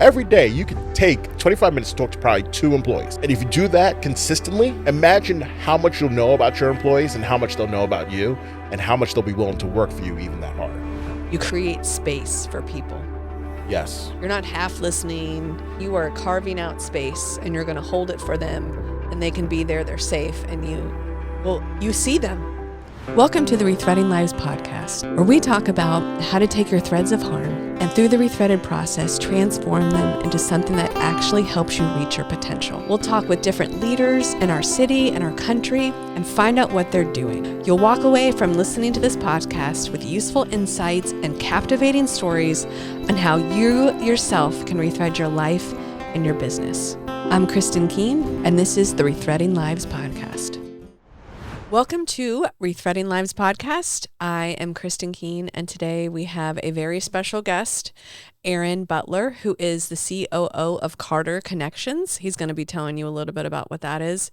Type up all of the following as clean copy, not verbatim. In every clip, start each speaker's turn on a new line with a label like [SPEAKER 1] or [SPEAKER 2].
[SPEAKER 1] Every day, you can take 25 minutes to talk to probably 2 employees. And if you do that consistently, imagine how much you'll know about your employees and how much they'll know about you and how much they'll be willing to work for you even that hard.
[SPEAKER 2] You create space for people.
[SPEAKER 1] Yes.
[SPEAKER 2] You're not half listening. You are carving out space and you're going to hold it for them and they can be there. They're safe and you see them. Welcome to the Rethreading Lives podcast, where we talk about how to take your threads of harm and through the rethreaded process, transform them into something that actually helps you reach your potential. We'll talk with different leaders in our city and our country and find out what they're doing. You'll walk away from listening to this podcast with useful insights and captivating stories on how you yourself can rethread your life and your business. I'm Kristen Keene, and this is the Rethreading Lives podcast. Welcome to Rethreading Lives podcast. I am Kristen Keene, and today we have a very special guest, Aaron Butler, who is the COO of Carter Connections. He's going to be telling you a little bit about what that is.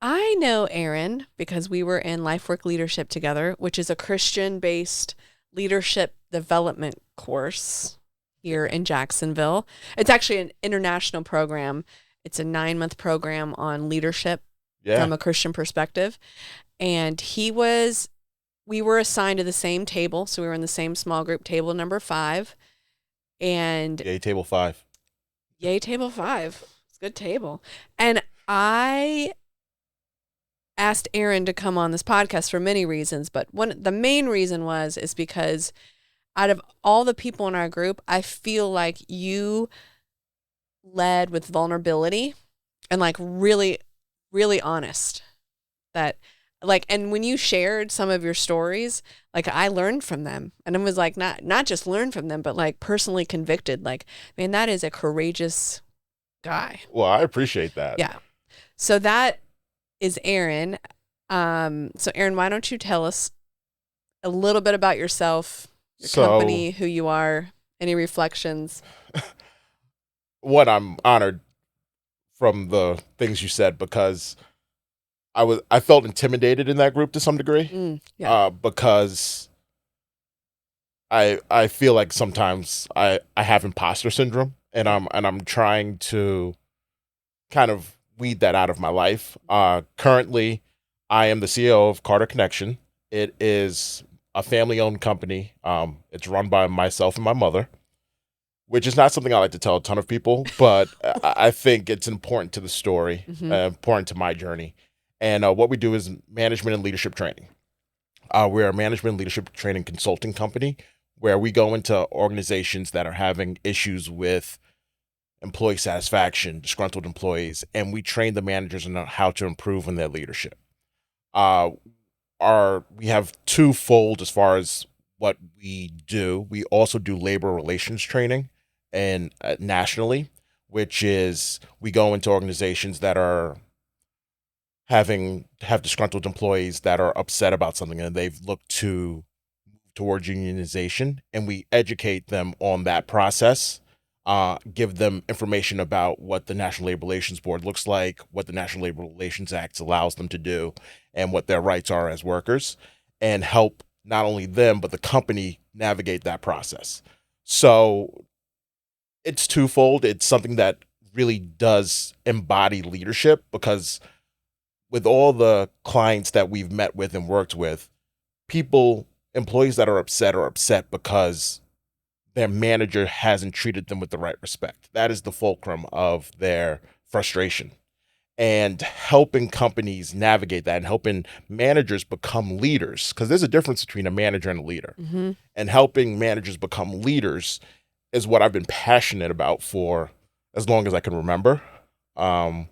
[SPEAKER 2] I know Aaron because we were in LifeWork Leadership together, which is a Christian-based leadership development course here in Jacksonville. It's actually an international program. It's a 9-month program on leadership from a Christian perspective. And we were assigned to the same table. So we were in the same small group, table number 5. And
[SPEAKER 1] Yay, table 5.
[SPEAKER 2] Yay, table 5. It's a good table. And I asked Aaron to come on this podcast for many reasons, but the main reason is because out of all the people in our group, I feel like you led with vulnerability and like really honest. And when you shared some of your stories, like I learned from them, and it was like not just learn from them, but like personally convicted. Like, man, that is a courageous guy.
[SPEAKER 1] Well, I appreciate that.
[SPEAKER 2] Yeah. So that is Aaron. So Aaron, why don't you tell us a little bit about yourself, your company, who you are, any reflections?
[SPEAKER 1] One, I'm honored from the things you said because I felt intimidated in that group to some degree, because I feel like sometimes I have imposter syndrome, and I'm trying to kind of weed that out of my life. Currently, I am the CEO of Carter Connection. It is a family-owned company. It's run by myself and my mother, which is not something I like to tell a ton of people, but I think it's important to the story, important to my journey. And what we do is management and leadership training. We're a management and leadership training consulting company where we go into organizations that are having issues with employee satisfaction, disgruntled employees, and we train the managers on how to improve in their leadership. We have twofold as far as what we do. We also do labor relations training and nationally, which is we go into organizations that are have disgruntled employees that are upset about something and they've looked towards unionization, and we educate them on that process, give them information about what the National Labor Relations Board looks like, what the National Labor Relations Act allows them to do, and what their rights are as workers, and help not only them, but the company navigate that process. So it's twofold. It's something that really does embody leadership, because with all the clients that we've met with and worked with, employees that are upset because their manager hasn't treated them with the right respect. That is the fulcrum of their frustration. And helping companies navigate that and helping managers become leaders, because there's a difference between a manager and a leader. Mm-hmm. And helping managers become leaders is what I've been passionate about for as long as I can remember. And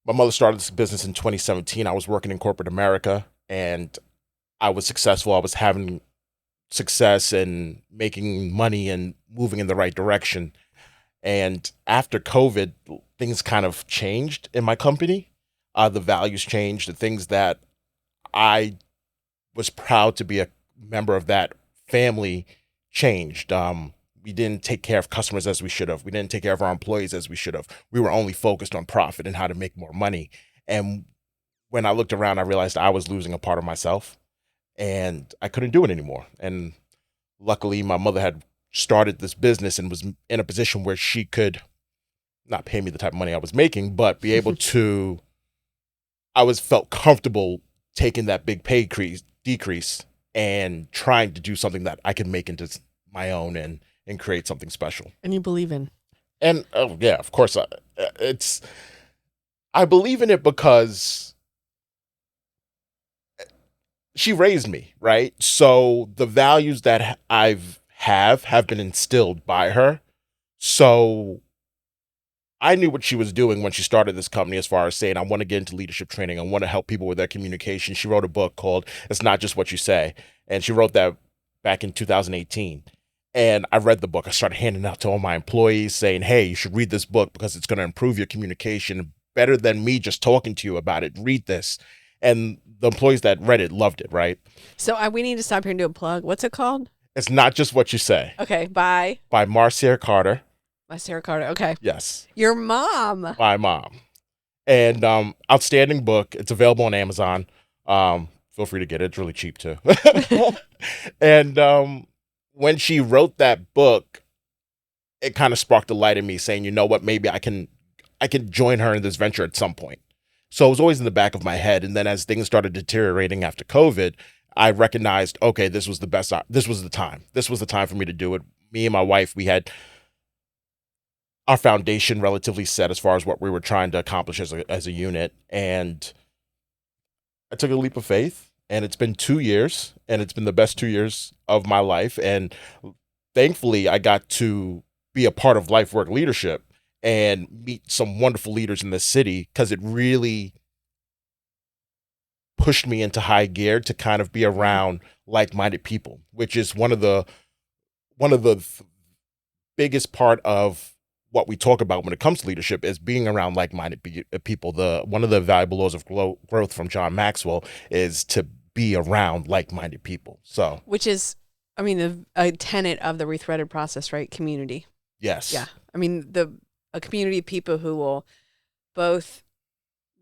[SPEAKER 1] my mother started this business in 2017. I was working in corporate America, and I was successful. I was having success and making money and moving in the right direction. And after COVID, things kind of changed in my company. The values changed. The things that I was proud to be a member of that family changed. We didn't take care of customers as we should have. We didn't take care of our employees as we should have. We were only focused on profit and how to make more money. And when I looked around, I realized I was losing a part of myself, and I couldn't do it anymore. And luckily, my mother had started this business and was in a position where she could not pay me the type of money I was making, but be able to, felt comfortable taking that big decrease and trying to do something that I could make into my own and create something special.
[SPEAKER 2] And you believe in.
[SPEAKER 1] And oh yeah, of course, I believe in it because she raised me, right? So the values that have been instilled by her. So I knew what she was doing when she started this company, as far as saying, I want to get into leadership training. I want to help people with their communication. She wrote a book called It's Not Just What You Say. And she wrote that back in 2018. And I read the book. I started handing it out to all my employees saying, hey, you should read this book because it's going to improve your communication better than me just talking to you about it. Read this. And the employees that read it loved it, right?
[SPEAKER 2] So we need to stop here and do a plug. What's it called?
[SPEAKER 1] It's Not Just What You Say.
[SPEAKER 2] Okay, by
[SPEAKER 1] Marcia Carter.
[SPEAKER 2] By Sarah Carter. Okay.
[SPEAKER 1] Yes.
[SPEAKER 2] Your mom.
[SPEAKER 1] My mom. And outstanding book. It's available on Amazon. Feel free to get it. It's really cheap too. And when she wrote that book, it kind of sparked a light in me saying, you know what, maybe I can join her in this venture at some point. So it was always in the back of my head. And then as things started deteriorating after COVID, I recognized, okay, this was the time. This was the time for me to do it. Me and my wife, we had our foundation relatively set as far as what we were trying to accomplish as a unit. And I took a leap of faith, and it's been 2 years, and it's been the best 2 years of my life. And thankfully, I got to be a part of Life Work Leadership and meet some wonderful leaders in the city, because it really pushed me into high gear to kind of be around like-minded people, which is one of the biggest part of what we talk about when it comes to leadership is being around like-minded people. One of the valuable laws of growth from John Maxwell is to be around like-minded people. So,
[SPEAKER 2] which is, I mean, a tenet of the Rethreaded process, right? Community.
[SPEAKER 1] Yes.
[SPEAKER 2] Yeah. I mean, a community of people who will both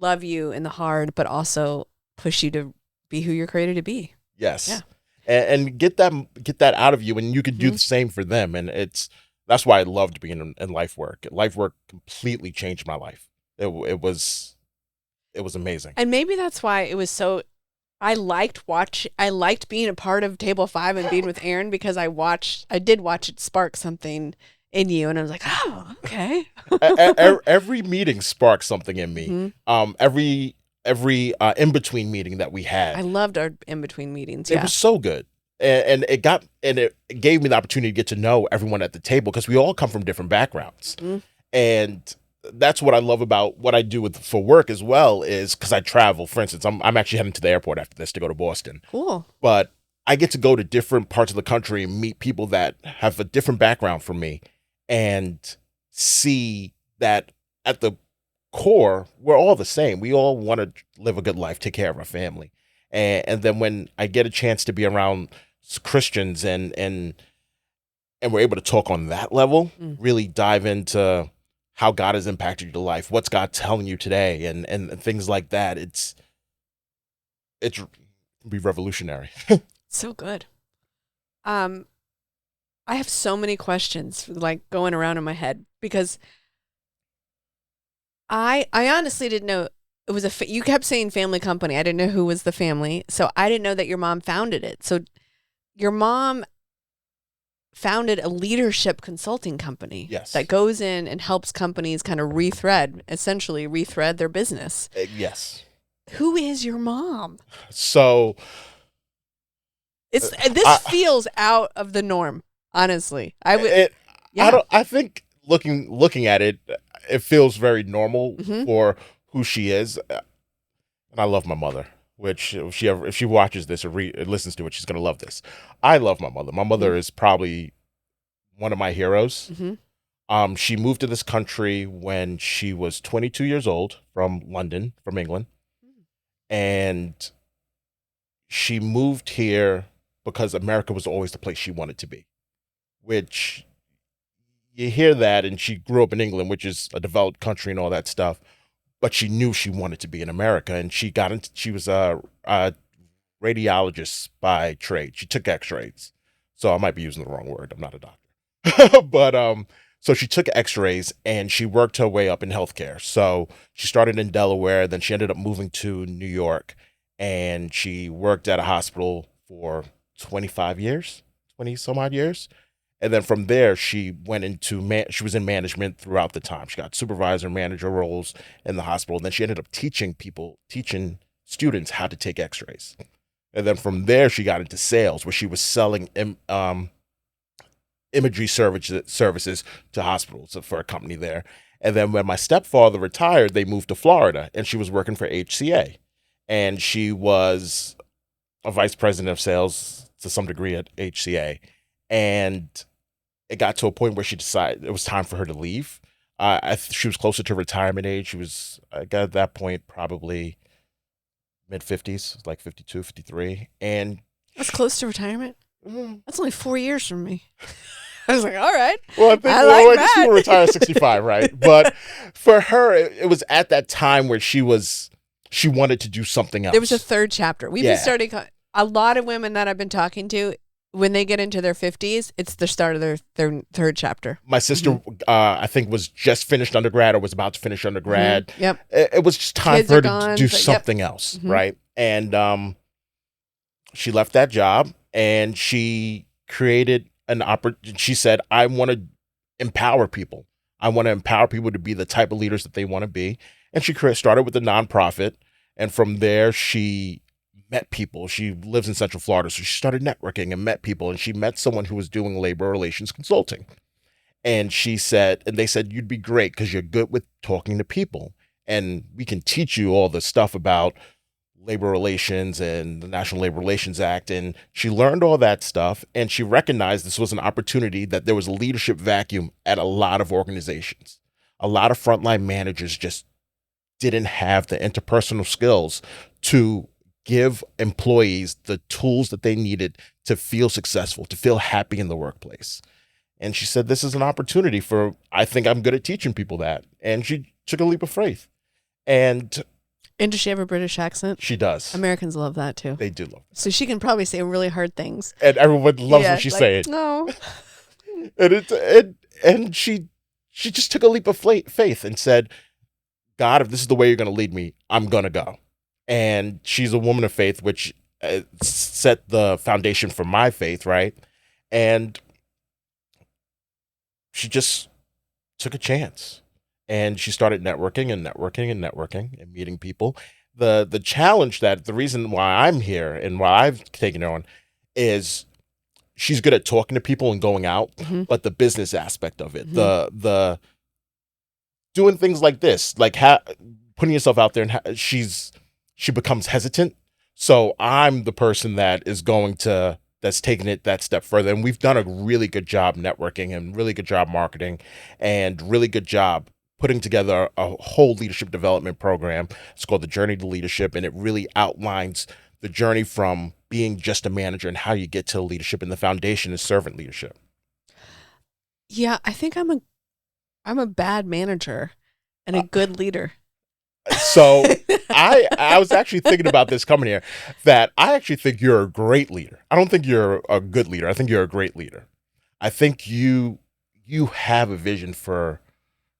[SPEAKER 2] love you in the hard, but also push you to be who you're created to be.
[SPEAKER 1] Yes.
[SPEAKER 2] Yeah.
[SPEAKER 1] And get that out of you, and you can do the same for them. And that's why I loved being in Life Work. Life Work completely changed my life. It was amazing.
[SPEAKER 2] And maybe that's why it was so. I liked being a part of Table 5 and being with Aaron, because I did watch it spark something in you, and I was like, oh, okay.
[SPEAKER 1] Every meeting sparked something in me. Every in-between meeting that we had.
[SPEAKER 2] I loved our in-between meetings.
[SPEAKER 1] It was so good. And it gave me the opportunity to get to know everyone at the table, because we all come from different backgrounds. And that's what I love about what I do for work as well, is because I travel. For instance, I'm actually heading to the airport after this to go to Boston.
[SPEAKER 2] Cool.
[SPEAKER 1] But I get to go to different parts of the country and meet people that have a different background from me, and see that at the core, we're all the same. We all want to live a good life, take care of our family. And then when I get a chance to be around Christians and we're able to talk on that level, really dive into how God has impacted your life, what's God telling you today, and things like that. It's be revolutionary.
[SPEAKER 2] So good. I have so many questions like going around in my head, because I honestly didn't know it was you kept saying family company. I didn't know who was the family. So I didn't know that your mom founded it. So your mom founded a leadership consulting company.
[SPEAKER 1] Yes.
[SPEAKER 2] That goes in and helps companies kind of essentially rethread their business.
[SPEAKER 1] Yes.
[SPEAKER 2] Who is your mom?
[SPEAKER 1] So
[SPEAKER 2] this feels out of the norm, honestly. I
[SPEAKER 1] think looking at it, it feels very normal for who she is. And I love my mother, which if she watches this or listens to it, she's going to love this. I love my mother. My mother is probably one of my heroes. She moved to this country when she was 22 years old from London, from England. And she moved here because America was always the place she wanted to be, which you hear that, and she grew up in England, which is a developed country and all that stuff, but she knew she wanted to be in America, and she was a radiologist by trade. She took x-rays. So I might be using the wrong word. I'm not a doctor. But so she took X-rays and she worked her way up in healthcare. So she started in Delaware, then she ended up moving to New York, and she worked at a hospital for 25 years, 20 some odd years. And then from there, she went into she was in management throughout the time. She got supervisor, manager roles in the hospital. And then she ended up teaching students how to take X-rays. And then from there, she got into sales, where she was selling imagery services to hospitals for a company there. And then when my stepfather retired, they moved to Florida, and she was working for HCA. And she was a vice president of sales to some degree at HCA. And it got to a point where she decided it was time for her to leave. She was closer to retirement age. She was, I got at that point, probably mid 50s, like 52, 53. And
[SPEAKER 2] That's close to retirement.
[SPEAKER 1] mm,
[SPEAKER 2] That's only 4 years from me. I was like, all right.
[SPEAKER 1] well, I think
[SPEAKER 2] I like
[SPEAKER 1] guess
[SPEAKER 2] that.
[SPEAKER 1] you were retired at 65, right? But for her, it was at that time where she wanted to do something else.
[SPEAKER 2] There was a third chapter. We've been
[SPEAKER 1] Yeah.
[SPEAKER 2] starting. A lot of women that I've been talking to, when they get into their 50s, it's the start of their third chapter.
[SPEAKER 1] My sister, I think, was just finished undergrad or was about to finish undergrad.
[SPEAKER 2] Yep.
[SPEAKER 1] It was just time
[SPEAKER 2] Kids
[SPEAKER 1] for her
[SPEAKER 2] are
[SPEAKER 1] to
[SPEAKER 2] gone,
[SPEAKER 1] do
[SPEAKER 2] but yep.
[SPEAKER 1] something else,
[SPEAKER 2] Mhm.
[SPEAKER 1] right? And she left that job and she created an opportunity. She said, I want to empower people. I want to empower people to be the type of leaders that they want to be. And she started with a nonprofit. And from there, she met people. She lives in Central Florida. So she started networking and met people. And she met someone who was doing labor relations consulting. And she said, and they said, you'd be great because you're good with talking to people. And we can teach you all the stuff about labor relations and the National Labor Relations Act. And she learned all that stuff. And she recognized this was an opportunity, that there was a leadership vacuum at a lot of organizations. A lot of frontline managers just didn't have the interpersonal skills to give employees the tools that they needed to feel successful, to feel happy in the workplace. And she said, this is an opportunity I think I'm good at teaching people that. And she took a leap of faith. And
[SPEAKER 2] does she have a British accent?
[SPEAKER 1] she does.
[SPEAKER 2] Americans love that too.
[SPEAKER 1] They do love it.
[SPEAKER 2] So she can probably say really hard things.
[SPEAKER 1] And everyone loves
[SPEAKER 2] Yeah,
[SPEAKER 1] what she's
[SPEAKER 2] like,
[SPEAKER 1] saying.
[SPEAKER 2] No.
[SPEAKER 1] And she just took a leap of faith and said, God, if this is the way you're going to lead me, I'm going to go. And she's a woman of faith, which set the foundation for my faith, right? And she just took a chance. And she started networking and meeting people. The challenge, that the reason why I'm here and why I've taken it on, is she's good at talking to people and going out, but the business aspect of it, the doing things like this, like putting yourself out there, and she becomes hesitant. So I'm the person that's taking it that step further. And we've done a really good job networking and really good job marketing and really good job putting together a whole leadership development program. It's called the Journey to Leadership. And it really outlines the journey from being just a manager and how you get to leadership. And the foundation is servant leadership.
[SPEAKER 2] Yeah, I think I'm a bad manager and a good leader.
[SPEAKER 1] So I was actually thinking about this coming here, that I actually think you're a great leader. I don't think you're a good leader. I think you're a great leader. I think you have a vision for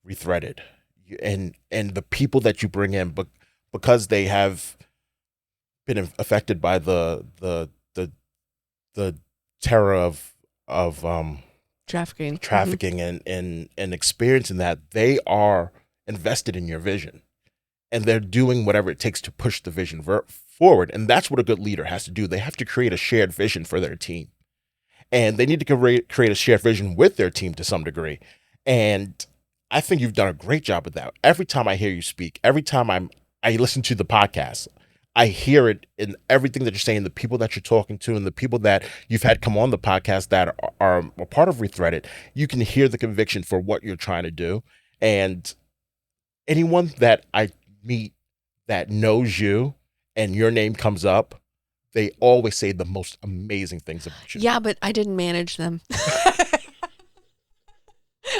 [SPEAKER 1] Rethreaded and the people that you bring in, but because they have been affected by the terror of
[SPEAKER 2] trafficking
[SPEAKER 1] and experiencing that, they are invested in your vision. And they're doing whatever it takes to push the vision forward. And that's what a good leader has to do. They have to create a shared vision for their team. And they need to create a shared vision with their team to some degree. And I think you've done a great job with that. Every time I hear you speak, every time I listen to the podcast, I hear it in everything that you're saying, the people that you're talking to and the people that you've had come on the podcast that are a part of Rethreaded. You can hear the conviction for what you're trying to do. And anyone that I meet that knows you and your name comes up, they always say the most amazing things about you.
[SPEAKER 2] Yeah, but I didn't manage them.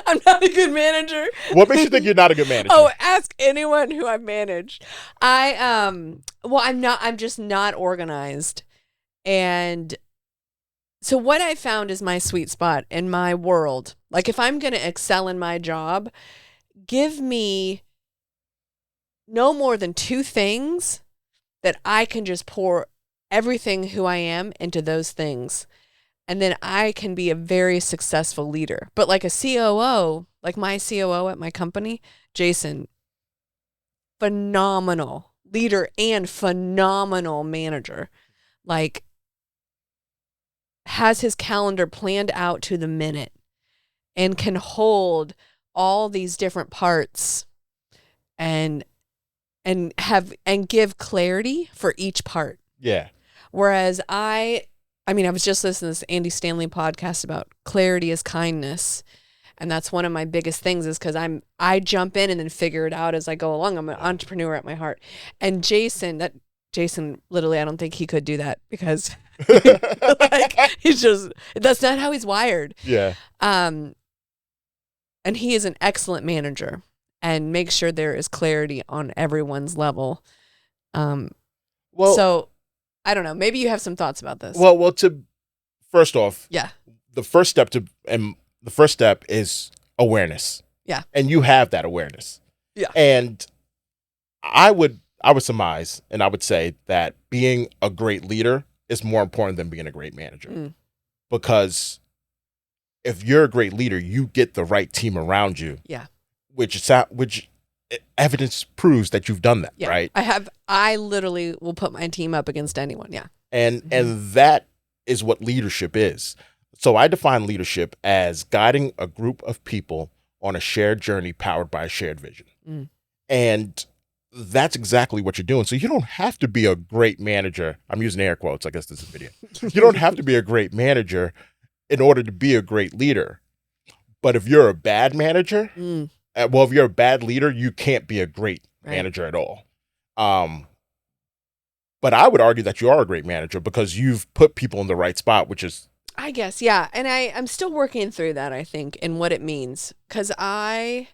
[SPEAKER 2] I'm not a good manager.
[SPEAKER 1] What makes you think you're not a good manager?
[SPEAKER 2] Oh, ask anyone who I've managed. I'm just not organized. And So what I found is my sweet spot in my world. Like if I'm going to excel in my job, give me no more than 2 things that I can just pour everything who I am into those things. And then I can be a very successful leader. But like a COO, like my COO at my company, Jason, phenomenal leader and phenomenal manager. Like has his calendar planned out to the minute and can hold all these different parts and give clarity for each part.
[SPEAKER 1] Yeah.
[SPEAKER 2] Whereas I was just listening to this Andy Stanley podcast about clarity is kindness. And that's one of my biggest things is because I jump in and then figure it out as I go along. I'm an entrepreneur at my heart. And Jason, literally, I don't think he could do that because like that's not how he's wired.
[SPEAKER 1] Yeah.
[SPEAKER 2] And he is an excellent manager and makes sure there is clarity on everyone's level. So I don't know. Maybe you have some thoughts about this.
[SPEAKER 1] Well, first off,
[SPEAKER 2] yeah.
[SPEAKER 1] The first step is awareness.
[SPEAKER 2] Yeah.
[SPEAKER 1] And you have that awareness.
[SPEAKER 2] Yeah.
[SPEAKER 1] And I would surmise and I would say that being a great leader is more important than being a great manager. Because if you're a great leader, you get the right team around you.
[SPEAKER 2] Yeah.
[SPEAKER 1] Which evidence proves that you've done that,
[SPEAKER 2] yeah.
[SPEAKER 1] right?
[SPEAKER 2] I literally will put my team up against anyone. Yeah.
[SPEAKER 1] And that is what leadership is. So I define leadership as guiding a group of people on a shared journey powered by a shared vision. And that's exactly what you're doing. So you don't have to be a great manager. I'm using air quotes. I guess this is a video. You don't have to be a great manager in order to be a great leader. But if you're a bad manager, if you're a bad leader, you can't be a great manager at all. But I would argue that you are a great manager because you've put people in the right spot, which is...
[SPEAKER 2] I guess, yeah. And I'm still working through that, I think, and what it means. Because I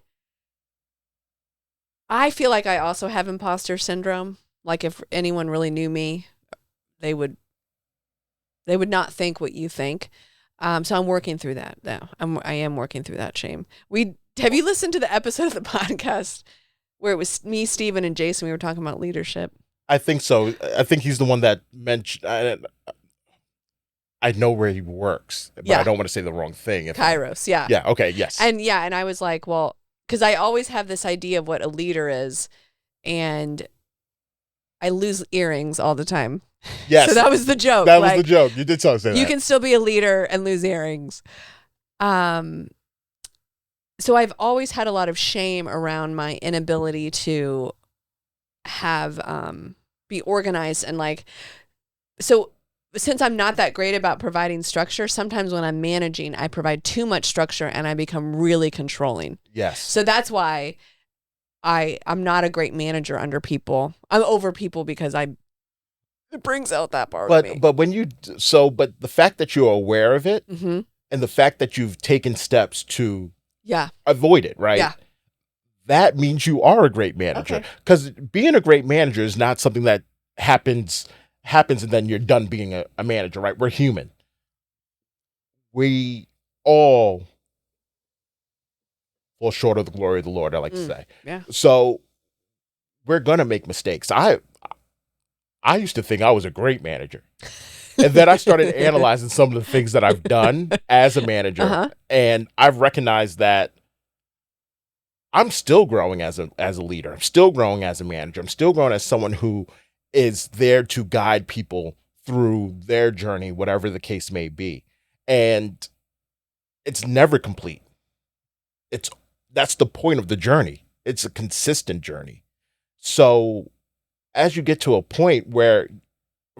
[SPEAKER 2] feel like I also have imposter syndrome. Like if anyone really knew me, they would not think what you think. So I'm working through that now. I am working through that shame. Have you listened to the episode of the podcast where it was me, Steven, and Jason? We were talking about leadership.
[SPEAKER 1] I think so. I think he's the one that mentioned. I know where he works, but I don't want to say the wrong thing.
[SPEAKER 2] Kairos, yeah.
[SPEAKER 1] Yeah, okay, yes.
[SPEAKER 2] And I was like, well, because I always have this idea of what a leader is, and I lose earrings all the time.
[SPEAKER 1] Yes.
[SPEAKER 2] So that was the joke.
[SPEAKER 1] That was the joke. You did say that.
[SPEAKER 2] You can still be a leader and lose earrings. So I've always had a lot of shame around my inability to have be organized and so since I'm not that great about providing structure, sometimes when I'm managing, I provide too much structure and I become really controlling.
[SPEAKER 1] Yes.
[SPEAKER 2] So that's why I'm not a great manager under people. I'm over people because it brings out that part of me.
[SPEAKER 1] But but the fact that you're aware of it and the fact that you've taken steps to avoid it, right?
[SPEAKER 2] Yeah.
[SPEAKER 1] That means you are a great manager. Because being a great manager is not something that happens and then you're done being a manager, right? We're human. We all fall short of the glory of the Lord, I like to say.
[SPEAKER 2] Yeah.
[SPEAKER 1] So we're going to make mistakes. I used to think I was a great manager. And then I started analyzing some of the things that I've done as a manager. And I've recognized that I'm still growing as a leader. I'm still growing as a manager. I'm still growing as someone who is there to guide people through their journey, whatever the case may be. And it's never complete. That's the point of the journey. It's a consistent journey. So as you get to a point where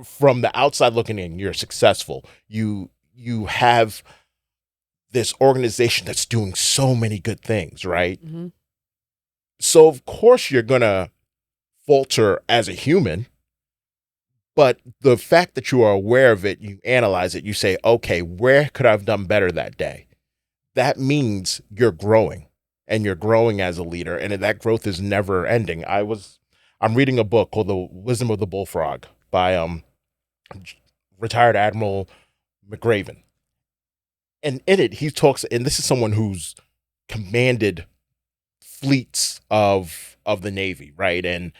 [SPEAKER 1] from the outside looking in, you're successful, you have this organization that's doing so many good things, right? So of course you're going to falter as a human, but the fact that you are aware of it, you analyze it, you say, okay, where could I have done better that day? That means you're growing and you're growing as a leader, and that growth is never ending. I'm reading a book called The Wisdom of the Bullfrog by retired Admiral McRaven. And in it, he talks, and this is someone who's commanded fleets of the Navy, right? And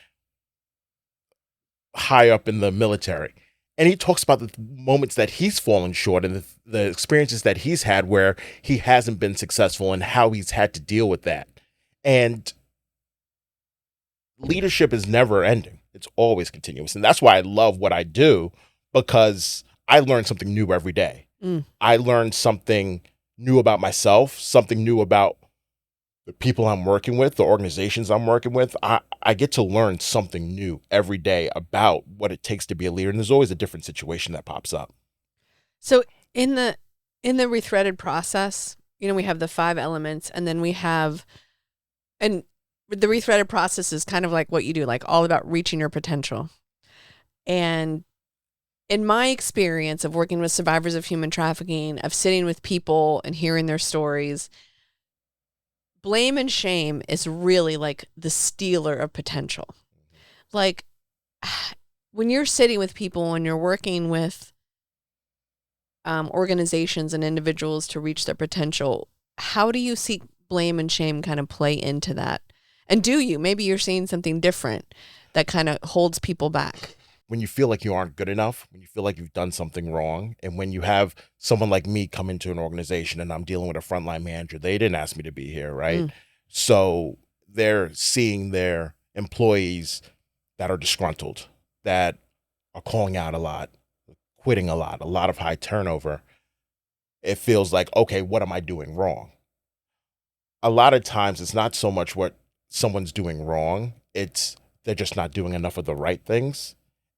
[SPEAKER 1] high up in the military. And he talks about the moments that he's fallen short and the experiences that he's had where he hasn't been successful and how he's had to deal with that. And leadership is never ending. It's always continuous. And that's why I love what I do, because I learn something new every day. I learn something new about myself, something new about the people I'm working with, the organizations I'm working with. I get to learn something new every day about what it takes to be a leader. And there's always a different situation that pops up.
[SPEAKER 2] So in the Rethreaded process, we have the 5 elements, and then we have, and the Rethreaded process is kind of like what you do, like all about reaching your potential. And in my experience of working with survivors of human trafficking, of sitting with people and hearing their stories, blame and shame is really like the stealer of potential. Like when you're sitting with people and you're working with organizations and individuals to reach their potential, how do you see blame and shame kind of play into that? And maybe you're seeing something different that kind of holds people back.
[SPEAKER 1] When you feel like you aren't good enough, when you feel like you've done something wrong, and when you have someone like me come into an organization and I'm dealing with a frontline manager, they didn't ask me to be here, right? So they're seeing their employees that are disgruntled, that are calling out a lot, quitting a lot of high turnover. It feels like, okay, what am I doing wrong? A lot of times it's not so much what someone's doing wrong, it's they're just not doing enough of the right things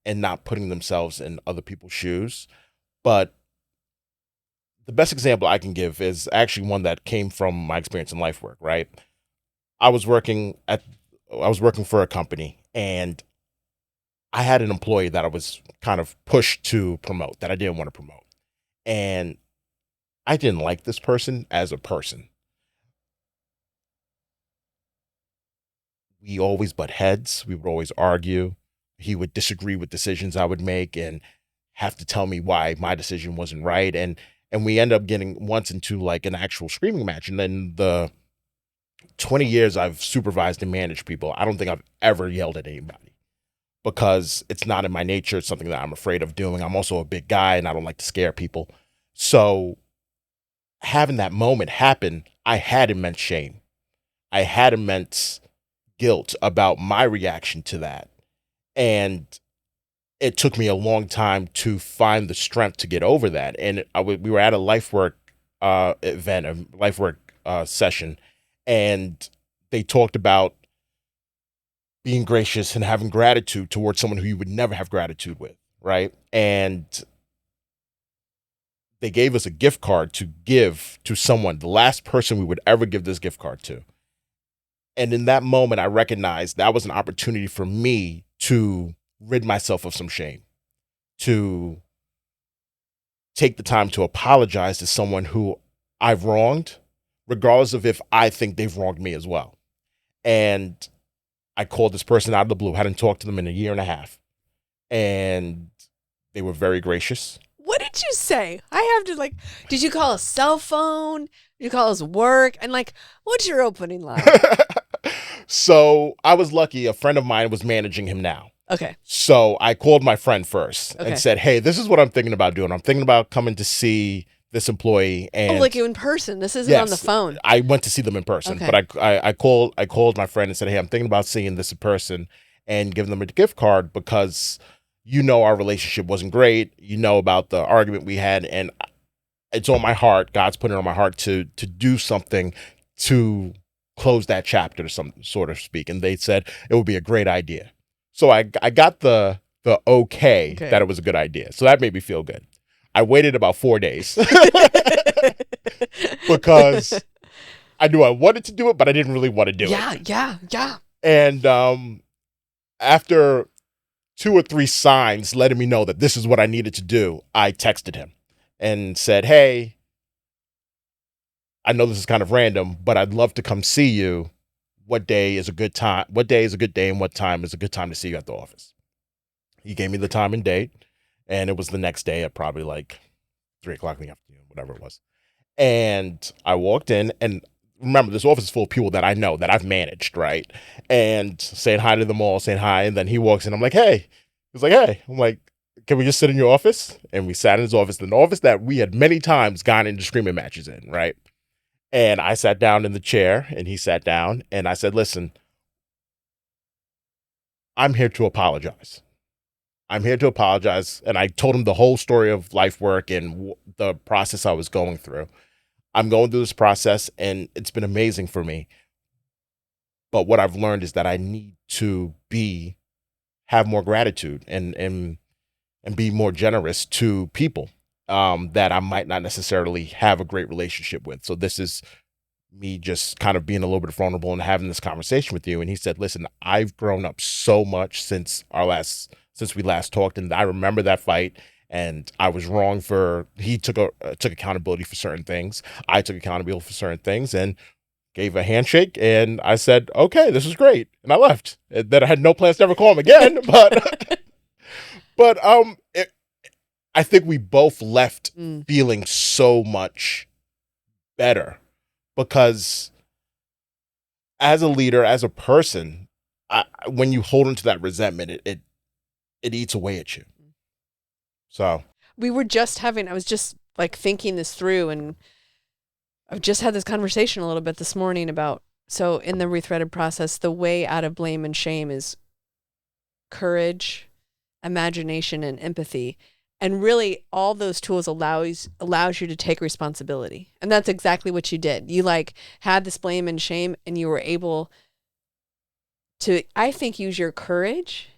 [SPEAKER 1] and not putting themselves in other people's shoes. But the best example I can give is actually one that came from my experience in life work, right? I was working for a company, and I had an employee that I was kind of pushed to promote, that I didn't want to promote. And I didn't like this person as a person. We always butt heads. We would always argue. He would disagree with decisions I would make and have to tell me why my decision wasn't right. And we end up getting once into like an actual screaming match. And then the 20 years I've supervised and managed people, I don't think I've ever yelled at anybody, because it's not in my nature. It's something that I'm afraid of doing. I'm also a big guy and I don't like to scare people. So having that moment happen, I had immense shame. I had immense guilt about my reaction to that. And it took me a long time to find the strength to get over that. And we were at a LifeWork event, a LifeWork session, and they talked about being gracious and having gratitude towards someone who you would never have gratitude with, right? And they gave us a gift card to give to someone, the last person we would ever give this gift card to. And in that moment, I recognized that was an opportunity for me to rid myself of some shame, to take the time to apologize to someone who I've wronged, regardless of if I think they've wronged me as well. And I called this person out of the blue, hadn't talked to them in a year and a half, and they were very gracious.
[SPEAKER 2] What did you say? I have to did you call a cell phone? Did you call his work? And what's your opening line?
[SPEAKER 1] So I was lucky. A friend of mine was managing him now.
[SPEAKER 2] Okay.
[SPEAKER 1] So I called my friend first and said, hey, this is what I'm thinking about doing. I'm thinking about coming to see this employee. And
[SPEAKER 2] like you in person. This isn't on the phone.
[SPEAKER 1] I went to see them in person, but I called my friend and said, hey, I'm thinking about seeing this in person and giving them a gift card because our relationship wasn't great. About the argument we had, and it's on my heart. God's put it on my heart to do something to close that chapter, to some sort of speak. And they said it would be a great idea. So I got the okay that it was a good idea. So that made me feel good. I waited about 4 days because I knew I wanted to do it, but I didn't really want to do it.
[SPEAKER 2] Yeah.
[SPEAKER 1] And after 2 or 3 signs letting me know that this is what I needed to do, I texted him and said, hey, I know this is kind of random, but I'd love to come see you. What day is a good time? What day is a good day, and what time is a good time to see you at the office? He gave me the time and date, and it was the next day at probably 3 o'clock in the afternoon, whatever it was. And I walked in, and remember, this office is full of people that I know, that I've managed, right? And saying hi to them all, saying hi. And then he walks in. I'm like, hey. He's like, hey. I'm like, can we just sit in your office? And we sat in his office, in the office that we had many times gotten into screaming matches in, right? And I sat down in the chair, and he sat down, and I said, listen, I'm here to apologize. I'm here to apologize. And I told him the whole story of life work and the process I was going through. I'm going through this process, and it's been amazing for me. But what I've learned is that I need to have more gratitude and be more generous to people that I might not necessarily have a great relationship with. So this is me just kind of being a little bit vulnerable and having this conversation with you. And he said, listen, I've grown up so much since we last talked. And I remember that fight, and I was wrong he took accountability for certain things. I took accountability for certain things and gave a handshake. And I said, okay, this is great. And I left. And then I had no plans to ever call him again. But I think we both left feeling so much better, because as a leader, as a person, when you hold into that resentment, it eats away at you. So
[SPEAKER 2] I was just like thinking this through, and I've just had this conversation a little bit this morning about, so in the Rethreaded process, the way out of blame and shame is courage, imagination, and empathy. And really all those tools allows you to take responsibility. And that's exactly what you did. You had this blame and shame, and you were able to, I think, use your courage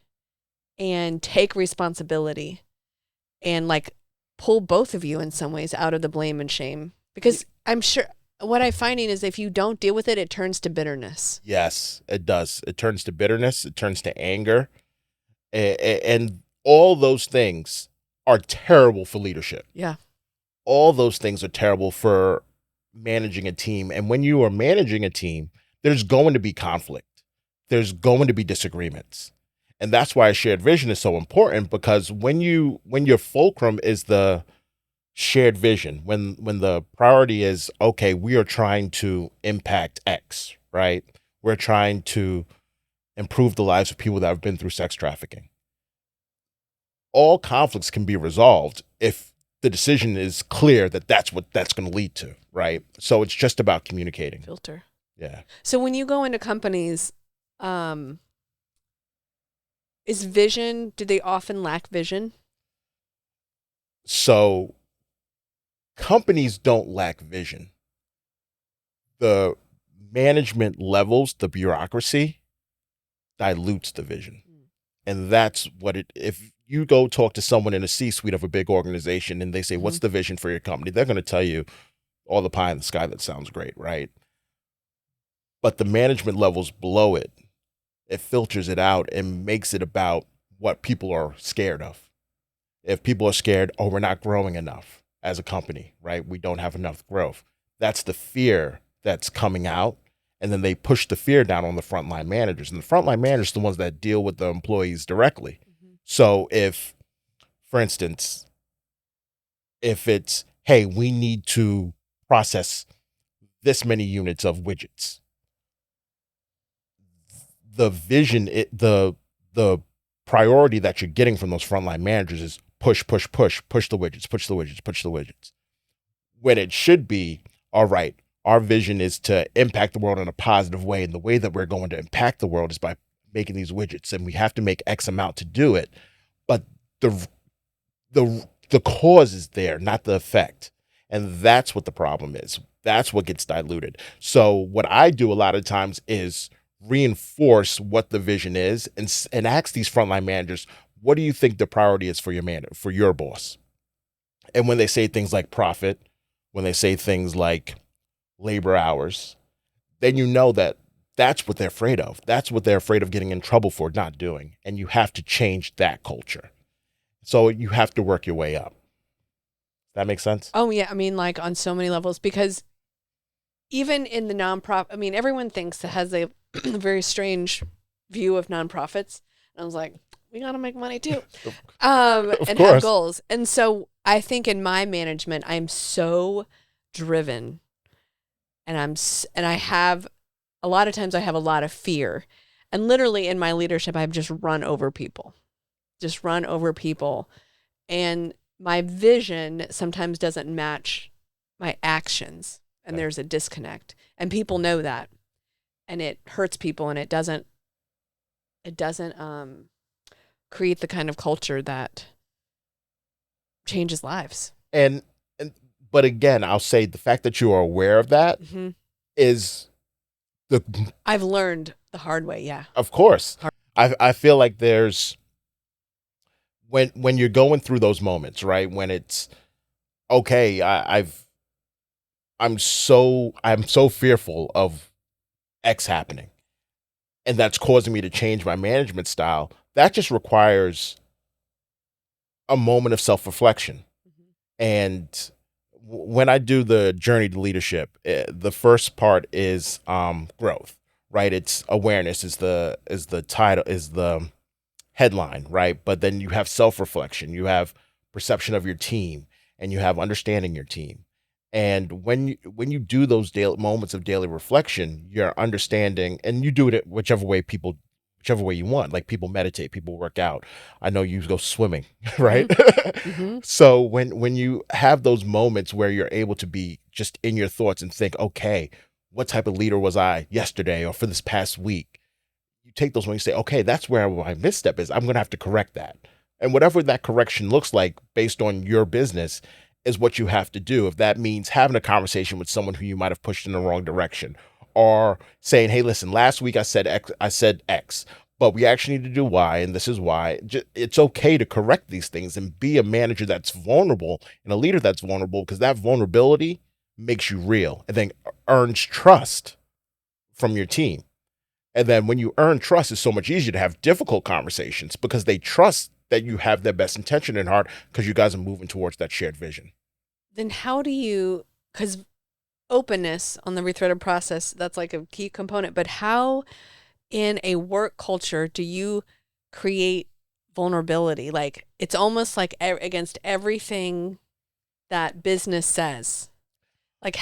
[SPEAKER 2] and take responsibility and pull both of you in some ways out of the blame and shame. Because I'm sure what I'm finding is if you don't deal with it, it turns to bitterness.
[SPEAKER 1] Yes, it does. It turns to bitterness. It turns to anger. And all those things are terrible for leadership.
[SPEAKER 2] Yeah.
[SPEAKER 1] All those things are terrible for managing a team. And when you are managing a team, there's going to be conflict. There's going to be disagreements. And that's why shared vision is so important, because when your fulcrum is the shared vision, when the priority is, okay, we are trying to impact X, right? We're trying to improve the lives of people that have been through sex trafficking. All conflicts can be resolved if the decision is clear that that's what that's going to lead to, right? So it's just about communicating.
[SPEAKER 2] Filter.
[SPEAKER 1] Yeah.
[SPEAKER 2] So when you go into companies, is vision, do they often lack vision?
[SPEAKER 1] So companies don't lack vision. The management levels, the bureaucracy dilutes the vision. And that's what if you go talk to someone in a C-suite of a big organization and they say, what's the vision for your company? They're going to tell you all the pie in the sky. That sounds great, right? But the management levels below it filters it out and makes it about what people are scared of. If people are scared, oh, we're not growing enough as a company, right? We don't have enough growth. That's the fear that's coming out. And then they push the fear down on the frontline managers. And the frontline managers are the ones that deal with the employees directly. So if, for instance, if it's, hey, we need to process this many units of widgets, the vision, the priority that you're getting from those frontline managers is push the widgets. When it should be, all right, our vision is to impact the world in a positive way. And the way that we're going to impact the world is by making these widgets. And we have to make X amount to do it. But the cause is there, not the effect. And that's what the problem is. That's what gets diluted. So what I do a lot of times is reinforce what the vision is and ask these frontline managers, what do you think the priority is for your boss? And when they say things like profit, when they say things like labor hours, then you know that that's what they're afraid of. That's what they're afraid of getting in trouble for not doing. And you have to change that culture. So you have to work your way up. That makes sense?
[SPEAKER 2] Oh, yeah. I mean, on so many levels, because even in the nonprofit, I mean, everyone has a very strange view of nonprofits. And I was like, we got to make money too. And
[SPEAKER 1] course.
[SPEAKER 2] have goals. And so I think in my management, I'm so driven, and I have a lot of times I have a lot of fear, and literally in my leadership, I've just run over people, and my vision sometimes doesn't match my actions, and
[SPEAKER 1] Okay.
[SPEAKER 2] there's a disconnect, and people know that, and it hurts people, and it doesn't create the kind of culture that changes lives.
[SPEAKER 1] And but again, I'll say the fact that you are aware of that
[SPEAKER 2] Mm-hmm.
[SPEAKER 1] is the
[SPEAKER 2] I've learned the hard way. Yeah.
[SPEAKER 1] of course. I feel like there's when you're going through those moments, right? When it's okay, I'm so fearful of X happening, and that's causing me to change my management style. That just requires a moment of self-reflection. And when I do the journey to leadership, the first part is growth, right? It's awareness is the title, is the headline, right? But then you have self-reflection, you have perception of your team, and you have understanding your team. And when you do those daily moments of daily reflection, you're understanding, and you do it whichever way you want. Like people meditate, people work out. I know you go swimming, right?
[SPEAKER 2] Mm-hmm.
[SPEAKER 1] So when you have those moments where you're able to be just in your thoughts and think, okay, what type of leader was I yesterday or for this past week? You take those when you say, okay, that's where my misstep is. I'm going to have to correct that. And whatever that correction looks like based on your business is what you have to do. If that means having a conversation with someone who you might have pushed in the wrong direction, or saying, hey, listen, last week I said X, but we actually need to do Y, and this is why. It's okay to correct these things and be a manager that's vulnerable and a leader that's vulnerable, because that vulnerability makes you real and then earns trust from your team. And then when you earn trust, it's so much easier to have difficult conversations because they trust that you have their best intention in heart because you guys are moving towards that shared vision.
[SPEAKER 2] Then how do you, because openness on the Rethreaded process, that's like a key component, but how in a work culture do you create vulnerability? Like it's almost like against everything that business says. Like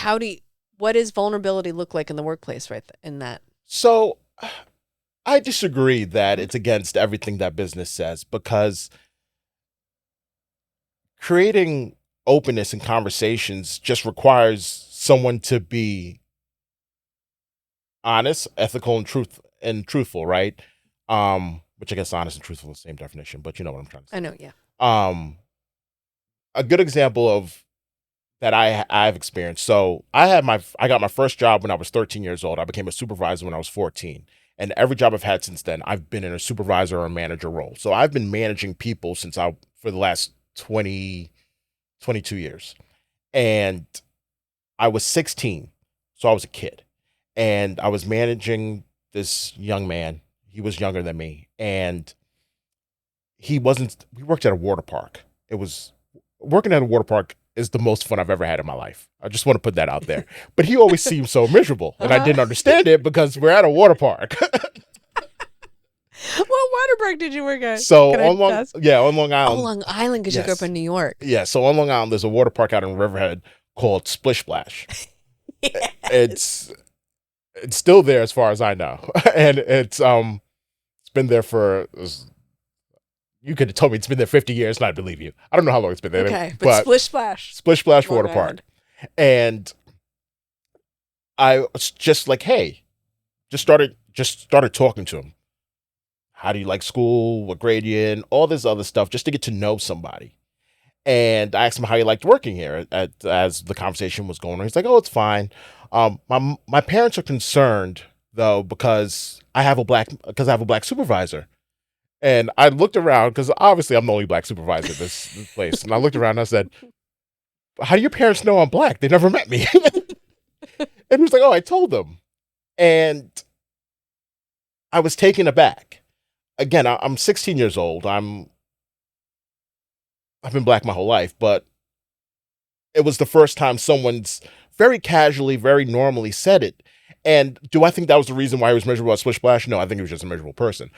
[SPEAKER 2] what does vulnerability look like in the workplace right in that?
[SPEAKER 1] So I disagree that it's against everything that business says, because creating openness in conversations just requires someone to be honest, ethical, and truthful, right? Which I guess honest and truthful is the same definition, but you know what I'm trying to say.
[SPEAKER 2] I know, yeah.
[SPEAKER 1] Um, a good example of that I've experienced. So I got my first job when I was 13 years old. I became a supervisor when I was 14. And every job I've had since then, I've been in a supervisor or a manager role. So I've been managing people for the last 22 years. And I was 16, so I was a kid. And I was managing this young man. He was younger than me. And we worked at a water park. Working at a water park is the most fun I've ever had in my life. I just want to put that out there. But he always seemed so miserable, and I didn't understand it because we're at a water park.
[SPEAKER 2] What water park did you work at?
[SPEAKER 1] So
[SPEAKER 2] Can I
[SPEAKER 1] on Long,
[SPEAKER 2] ask?
[SPEAKER 1] yeah, on Long
[SPEAKER 2] Oh,
[SPEAKER 1] Island.
[SPEAKER 2] Long Island, because you grew up
[SPEAKER 1] Yes.
[SPEAKER 2] in New York.
[SPEAKER 1] Yeah, so on Long Island, there's a water park out in Riverhead called Splish Splash.
[SPEAKER 2] Yes.
[SPEAKER 1] It's still there as far as I know, and it's been there for. You could have told me it's been there 50 years, and I'd believe you. I don't know how long it's been there.
[SPEAKER 2] Okay, but Splish Splash.
[SPEAKER 1] Splish Splash
[SPEAKER 2] Long
[SPEAKER 1] Water
[SPEAKER 2] Island.
[SPEAKER 1] Park. And I was just like, hey, just started talking to him. How do you like school? What grade you in? All this other stuff, just to get to know somebody. And I asked him how he liked working here as the conversation was going on. He's like, oh, it's fine. My parents are concerned though because I have a black supervisor. And I looked around because obviously I'm the only black supervisor at this place. And I looked around and I said, how do your parents know I'm black? They never met me. And he was like, oh, I told them. And I was taken aback. Again, I'm 16 years old. I've been black my whole life, but it was the first time someone's very casually, very normally said it. And do I think that was the reason why he was miserable at Splish Splash? No, I think he was just a miserable person.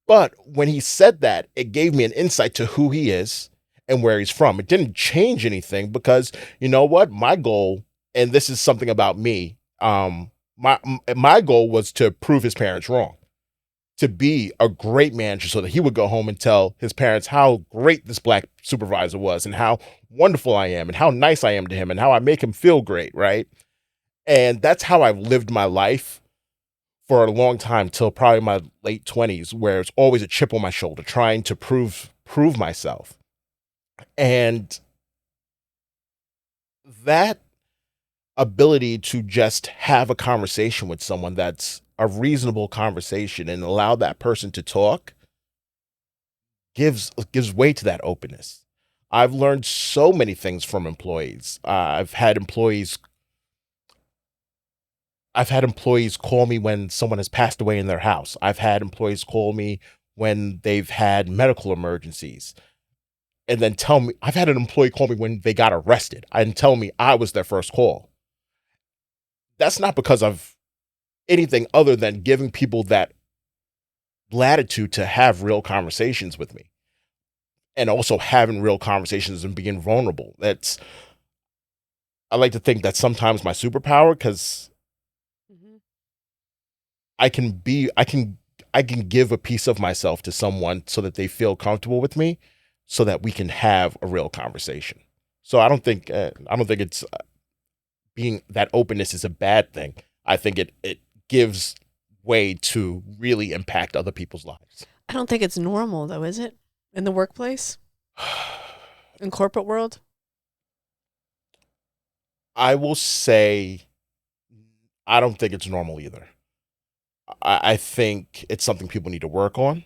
[SPEAKER 1] But when he said that, it gave me an insight to who he is and where he's from. It didn't change anything because you know what? My goal, and this is something about me, my goal was to prove his parents wrong, to be a great manager so that he would go home and tell his parents how great this black supervisor was and how wonderful I am and how nice I am to him and how I make him feel great, right? And that's how I've lived my life for a long time, till probably my late 20s, where it's always a chip on my shoulder trying to prove myself. And that ability to just have a conversation with someone that's a reasonable conversation and allow that person to talk gives way to that openness. I've learned so many things from employees. I've had employees call me when someone has passed away in their house. I've had employees call me when they've had medical emergencies and then tell me. I've had an employee call me when they got arrested and tell me I was their first call. That's not because of anything other than giving people that latitude to have real conversations with me, and also having real conversations and being vulnerable. I like to think that's sometimes my superpower, because I can give a piece of myself to someone so that they feel comfortable with me, so that we can have a real conversation. So I don't think it's being that openness is a bad thing. I think it gives way to really impact other people's lives.
[SPEAKER 2] I don't think it's normal though, is it? In the workplace? In corporate world?
[SPEAKER 1] I will say I don't think it's normal either. I think it's something people need to work on.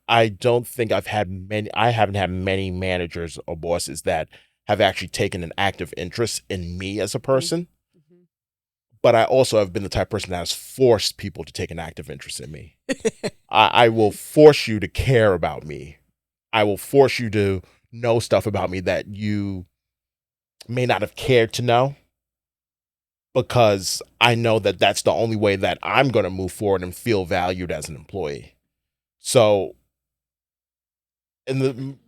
[SPEAKER 1] I don't think I haven't had many managers or bosses that have actually taken an active interest in me as a person. But I also have been the type of person that has forced people to take an active interest in me. I will force you to care about me. I will force you to know stuff about me that you may not have cared to know, because I know that that's the only way that I'm going to move forward and feel valued as an employee. So,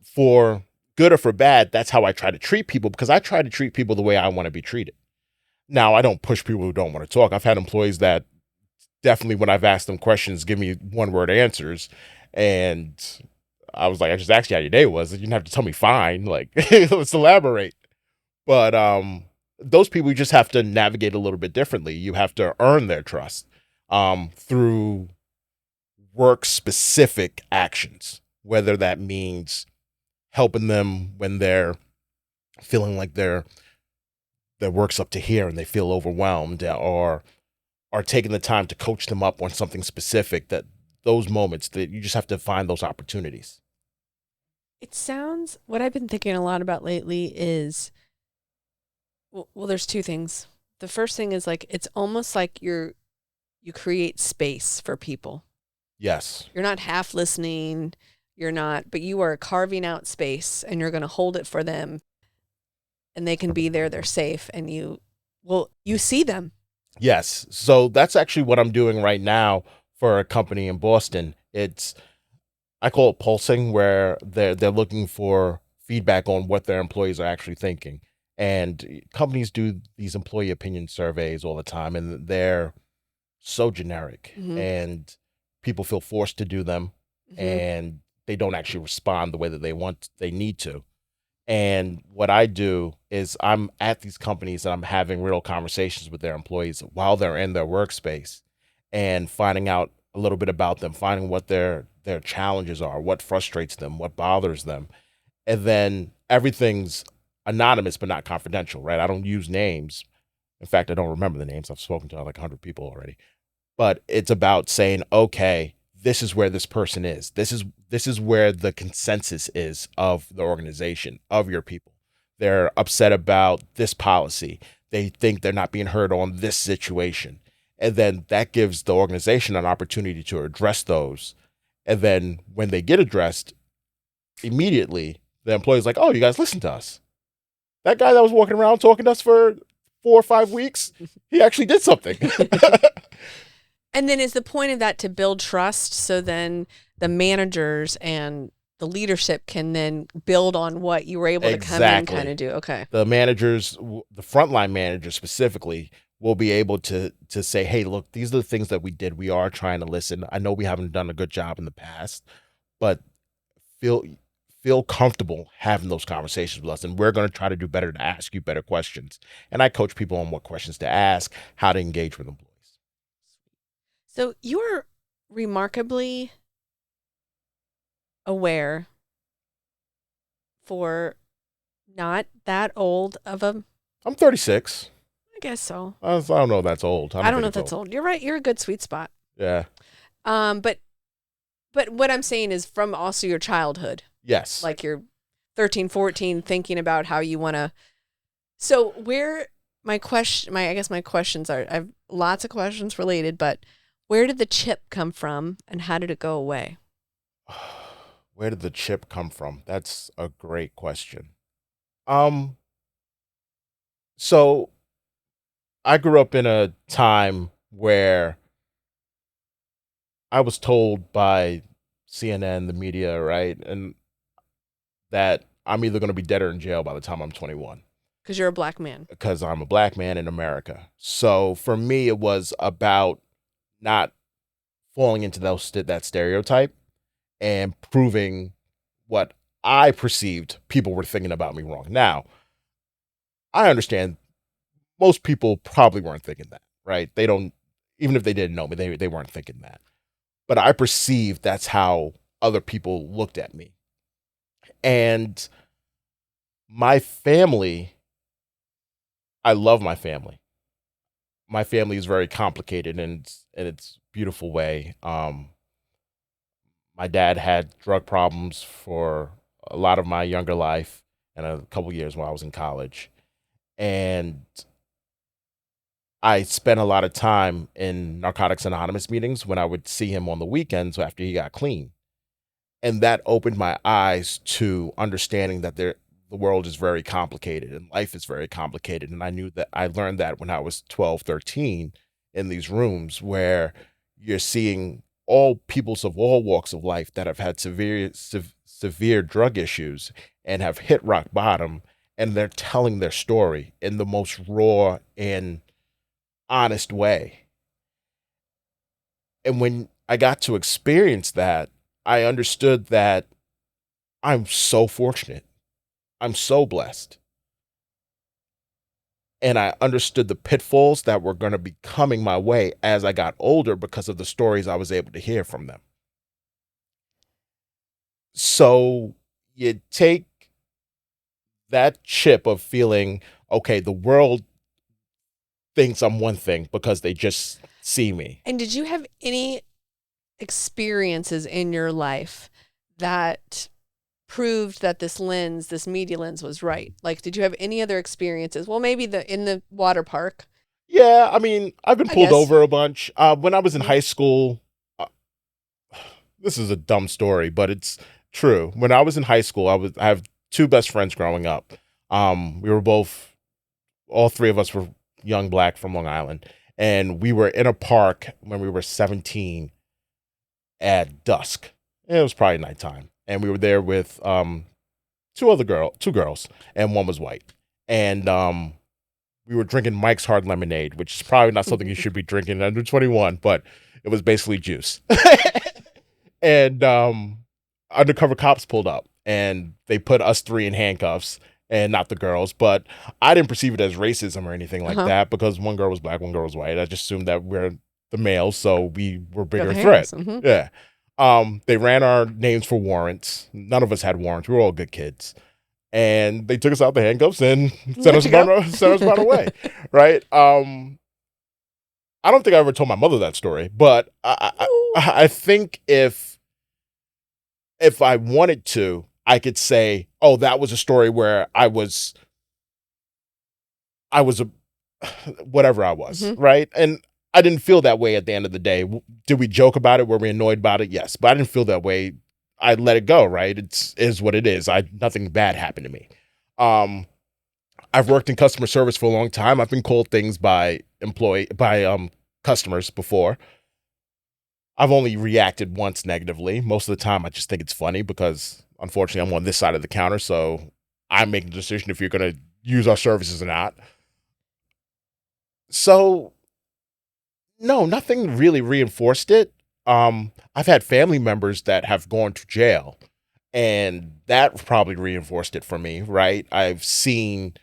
[SPEAKER 1] for good or for bad, that's how I try to treat people, because I try to treat people the way I want to be treated. Now, I don't push people who don't want to talk. I've had employees that definitely, when I've asked them questions, give me one-word answers. And I was like, I just asked you how your day was. You didn't have to tell me fine. Like, let's elaborate. But those people, you just have to navigate a little bit differently. You have to earn their trust through work-specific actions, whether that means helping them when they're feeling like their work's up to here and they feel overwhelmed, or taking the time to coach them up on something specific. That those moments that you just have to find those opportunities.
[SPEAKER 2] It sounds, what I've been thinking a lot about lately is, well, there's two things. The first thing is, like, it's almost like you create space for people.
[SPEAKER 1] Yes.
[SPEAKER 2] You're not half listening, but you are carving out space, and you're going to hold it for them, and they can be there, they're safe, and you see them.
[SPEAKER 1] Yes. So that's actually what I'm doing right now for a company in Boston. I call it pulsing, where they're looking for feedback on what their employees are actually thinking. And companies do these employee opinion surveys all the time, and they're so generic, and people feel forced to do them, and they don't actually respond the way that they need to. And what I do is I'm at these companies and I'm having real conversations with their employees while they're in their workspace, and finding out a little bit about them, finding what their challenges are, what frustrates them, what bothers them. And then everything's anonymous but not confidential, right? I don't use names. In fact, I don't remember the names. I've spoken to like 100 people already. But it's about saying, okay, this is where this person is. This is where the consensus is of the organization, of your people. They're upset about this policy. They think they're not being heard on this situation. And then that gives the organization an opportunity to address those. And then when they get addressed, immediately the employee's like, oh, you guys listen to us. That guy that was walking around talking to us for 4 or 5 weeks, he actually did something.
[SPEAKER 2] And then is the point of that to build trust, so then the managers and the leadership can then build on what you were able to come in kind of do. Okay.
[SPEAKER 1] The managers, the frontline managers specifically, will be able to say, hey, look, these are the things that we did. We are trying to listen. I know we haven't done a good job in the past, but feel comfortable having those conversations with us, and we're going to try to do better to ask you better questions. And I coach people on what questions to ask, how to engage with employees.
[SPEAKER 2] So you are remarkably aware for not that old of a...
[SPEAKER 1] I'm 36.
[SPEAKER 2] I guess so.
[SPEAKER 1] I don't know if that's old.
[SPEAKER 2] I don't know if that's old. You're right. You're a good sweet spot.
[SPEAKER 1] Yeah.
[SPEAKER 2] But what I'm saying is from also your childhood.
[SPEAKER 1] Yes.
[SPEAKER 2] Like you're 13, 14, thinking about how you want to. So where my questions are, I have lots of questions related, but where did the chip come from and how did it go away?
[SPEAKER 1] Where did the chip come from? That's a great question. So I grew up in a time where I was told by CNN, the media, right, and that I'm either going to be dead or in jail by the time I'm 21.
[SPEAKER 2] Because you're a black man.
[SPEAKER 1] Because I'm a black man in America. So for me, it was about not falling into that stereotype and proving what I perceived people were thinking about me wrong. Now, I understand most people probably weren't thinking that, right? They don't, even if they didn't know me, they weren't thinking that. But I perceived that's how other people looked at me. And my family, I love my family. My family is very complicated in its beautiful way. My dad had drug problems for a lot of my younger life and a couple years while I was in college. And I spent a lot of time in Narcotics Anonymous meetings when I would see him on the weekends after he got clean. And that opened my eyes to understanding that the world is very complicated and life is very complicated. And I learned that when I was 12, 13 in these rooms where you're seeing all peoples of all walks of life that have had severe drug issues and have hit rock bottom, and they're telling their story in the most raw and honest way. And when I got to experience that, I understood that I'm so fortunate. I'm so blessed. And I understood the pitfalls that were going to be coming my way as I got older because of the stories I was able to hear from them. So you take that chip of feeling, okay, the world thinks I'm one thing because they just see me.
[SPEAKER 2] And did you have any experiences in your life that proved that this media lens was right? Like, did you have any other experiences? Well, maybe in the water park.
[SPEAKER 1] Yeah, I mean, I've been pulled over a bunch. When I was in high school, this is a dumb story, but it's true. When I was in high school, I have two best friends growing up. We were all three of us were young black from Long Island, and we were in a park when we were 17 at dusk. It was probably nighttime. And we were there with two girls, and one was white. And we were drinking Mike's Hard Lemonade, which is probably not something you should be drinking under 21, but it was basically juice. And undercover cops pulled up, and they put us three in handcuffs, and not the girls. But I didn't perceive it as racism or anything like that because one girl was black, one girl was white. I just assumed that we're the males, so we were bigger threat. Mm-hmm. Yeah. They ran our names for warrants. None of us had warrants. We were all good kids. And they took us out the handcuffs and sent us on our way. Right? I don't think I ever told my mother that story, but I think if I wanted to, I could say, oh, that was a story where I was whatever I was, right? And I didn't feel that way at the end of the day. Did we joke about it? Were we annoyed about it? Yes, but I didn't feel that way. I let it go, right? It is what it is. Nothing bad happened to me. I've worked in customer service for a long time. I've been called things by customers before. I've only reacted once negatively. Most of the time, I just think it's funny because Unfortunately, I'm on this side of the counter, so I'm making the decision if you're going to use our services or not. So, no, nothing really reinforced it. I've had family members that have gone to jail, and that probably reinforced it for me, right? I've seen